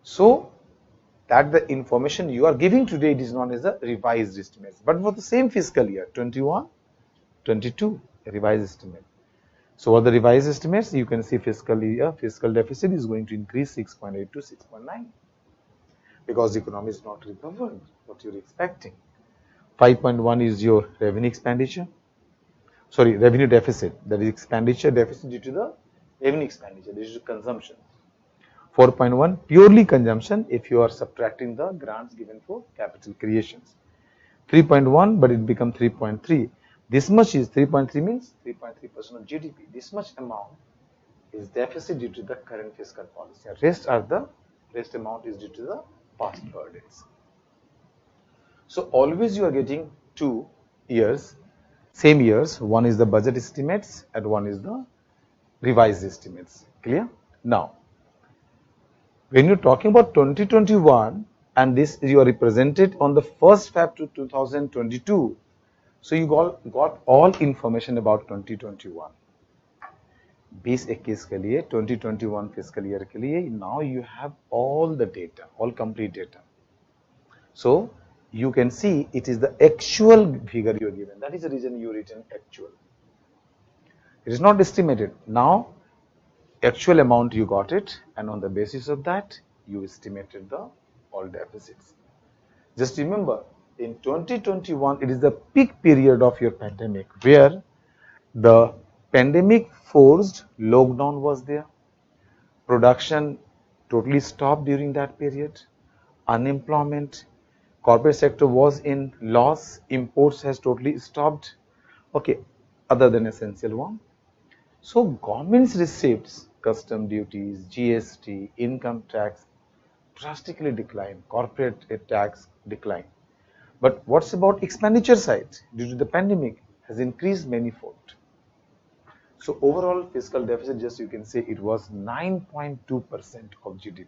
So that the information you are giving today, it is known as the revised estimates. But for the same fiscal year 21-22, revised estimate. So what the revised estimates, you can see fiscal deficit is going to increase 6.8 to 6.9 because the economy is not recovered what you're expecting. 5.1 is your revenue deficit, that is expenditure deficit due to the revenue expenditure, this is consumption. 4.1 purely consumption if you are subtracting the grants given for capital creations. 3.1 but it becomes 3.3. This much is 3.3 means 3.3% of GDP. This much amount is deficit due to the current fiscal policy. Rest amount is due to the past burdens. So always you are getting 2 years, same years. One is the budget estimates and one is the revised estimates. Clear? Now, when you're talking about 2021 and this you are represented on the 1st Feb to 2022. So you got all information about 2021. 2021 के लिए 2021 fiscal year के लिए now you have all the data, all complete data. So you can see it is the actual figure you are given. That is the reason you written actual. It is not estimated. Now actual amount you got it, and on the basis of that you estimated the all deficits. Just remember, in 2021, it is the peak period of your pandemic where the pandemic forced lockdown was there. Production totally stopped during that period. Unemployment, corporate sector was in loss. Imports has totally stopped. Okay, other than essential one. So government's receipts, custom duties, GST, income tax drastically declined. Corporate tax declined. But what's about expenditure side? Due to the pandemic, has increased manifold. So overall fiscal deficit, just you can say it was 9.2% of GDP.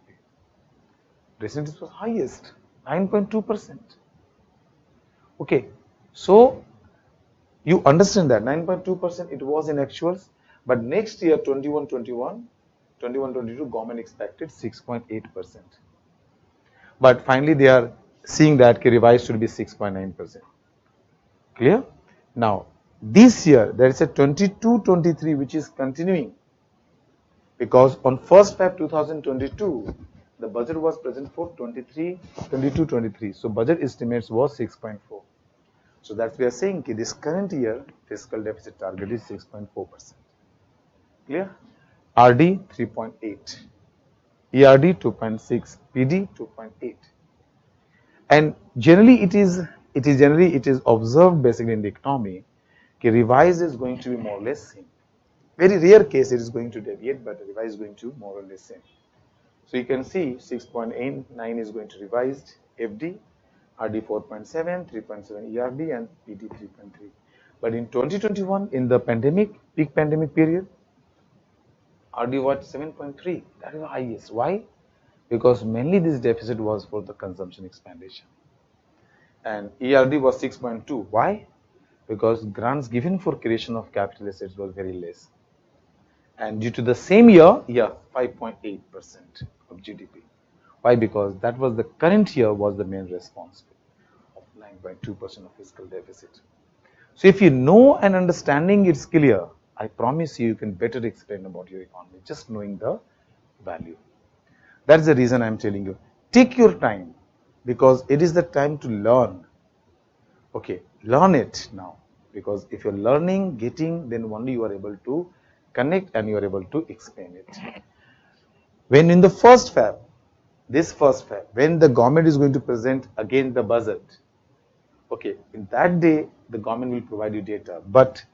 Recently it was highest, 9.2%. Okay, so you understand that 9.2% it was in actuals, but next year 21-22 government expected 6.8%. But finally they are seeing that revised should be 6.9%. Clear? Now this year there is a 22-23 which is continuing, because on 1st Feb 2022 the budget was present for 22-23. So budget estimates was 6.4. So that we are saying this current year fiscal deficit target is 6.4%. Clear? RD 3.8, ERD 2.6, PD 2.8. And generally it is observed basically in the economy that revise is going to be more or less same. Very rare case it is going to deviate, but the revise is going to more or less same. So you can see 6.89 is going to revised FD, RD 4.7, 3.7 ERD and PD 3.3. But in 2021 in the peak pandemic period, RD was 7.3. That is the highest. Why? Because mainly this deficit was for the consumption expenditure. And ERD was 6.2. Why? Because grants given for creation of capital assets was very less. And due to the same year, 5.8% of GDP. Why? Because that was the current year was the main responsible of 9.2% of fiscal deficit. So if you know and understanding it's clear, I promise you can better explain about your economy, just knowing the value. That's the reason I'm telling you. Take your time, because it is the time to learn. Okay, learn it now, because if you're learning, getting, then only you are able to connect and you are able to explain it. When in the first Feb, when the government is going to present again the budget, okay, in that day the government will provide you data, but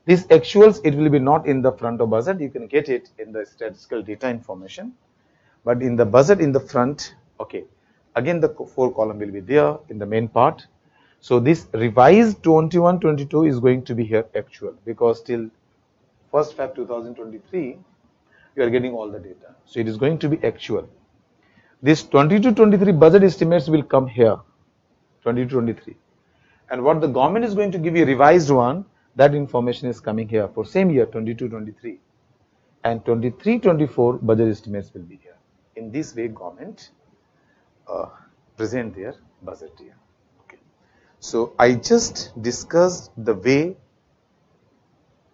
these actuals, it will be not in the front of budget. You can get it in the statistical data information, but in the budget in the front, okay, again the 4 column will be there in the main part. So this revised 21-22 is going to be here actual, because till 1st Feb 2023 you are getting all the data. So it is going to be actual. This 22-23 budget estimates will come here, 22-23. And what the government is going to give you revised one, that information is coming here for same year 22-23. And 23-24 budget estimates will be here. In this way government present their budget here. Okay. So I just discussed the way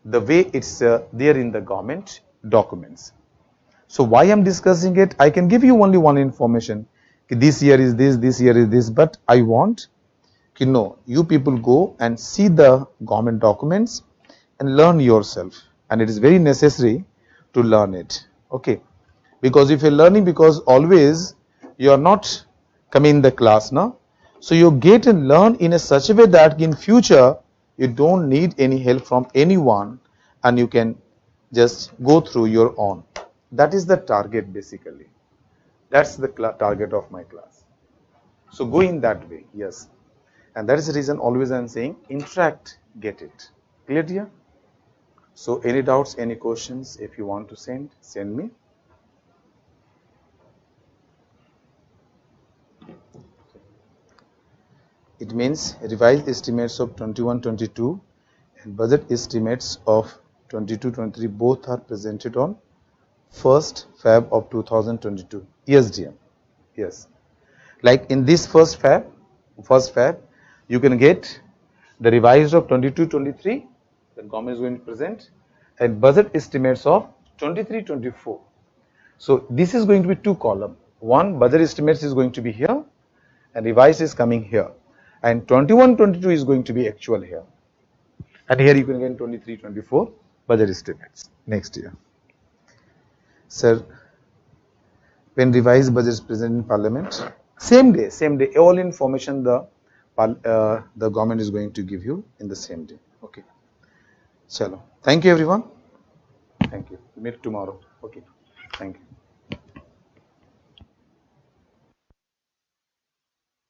it's there in the government documents. So why I'm discussing it, I can give you only one information. This year is this year is this, but I want you people go and see the government documents and learn yourself, and it is very necessary to learn it. Okay, because if you're learning, because always you are not coming in the class now, so you get and learn in a such a way that in future you don't need any help from anyone and you can just go through your own. That is the target basically. That's the target of my class. So go in that way, yes. And that is the reason always I am saying interact, get it. Clear, dear? So any doubts, any questions, if you want to send me. It means revised estimates of 21-22 and budget estimates of 22-23 both are presented on 1st Feb of 2022. Yes, dear. Yes. Like in this first Feb, you can get the revised of 22-23 that government is going to present, and budget estimates of 23-24. So this is going to be 2 column. One, budget estimates is going to be here and revised is coming here, and 21-22 is going to be actual here, and here you can get 23-24 budget estimates next year. Sir, when revised budget is presented in parliament, same day, all information the government is going to give you in the same day. Okay. Chalo. Thank you everyone. Thank you. We'll meet tomorrow. Okay. Thank you.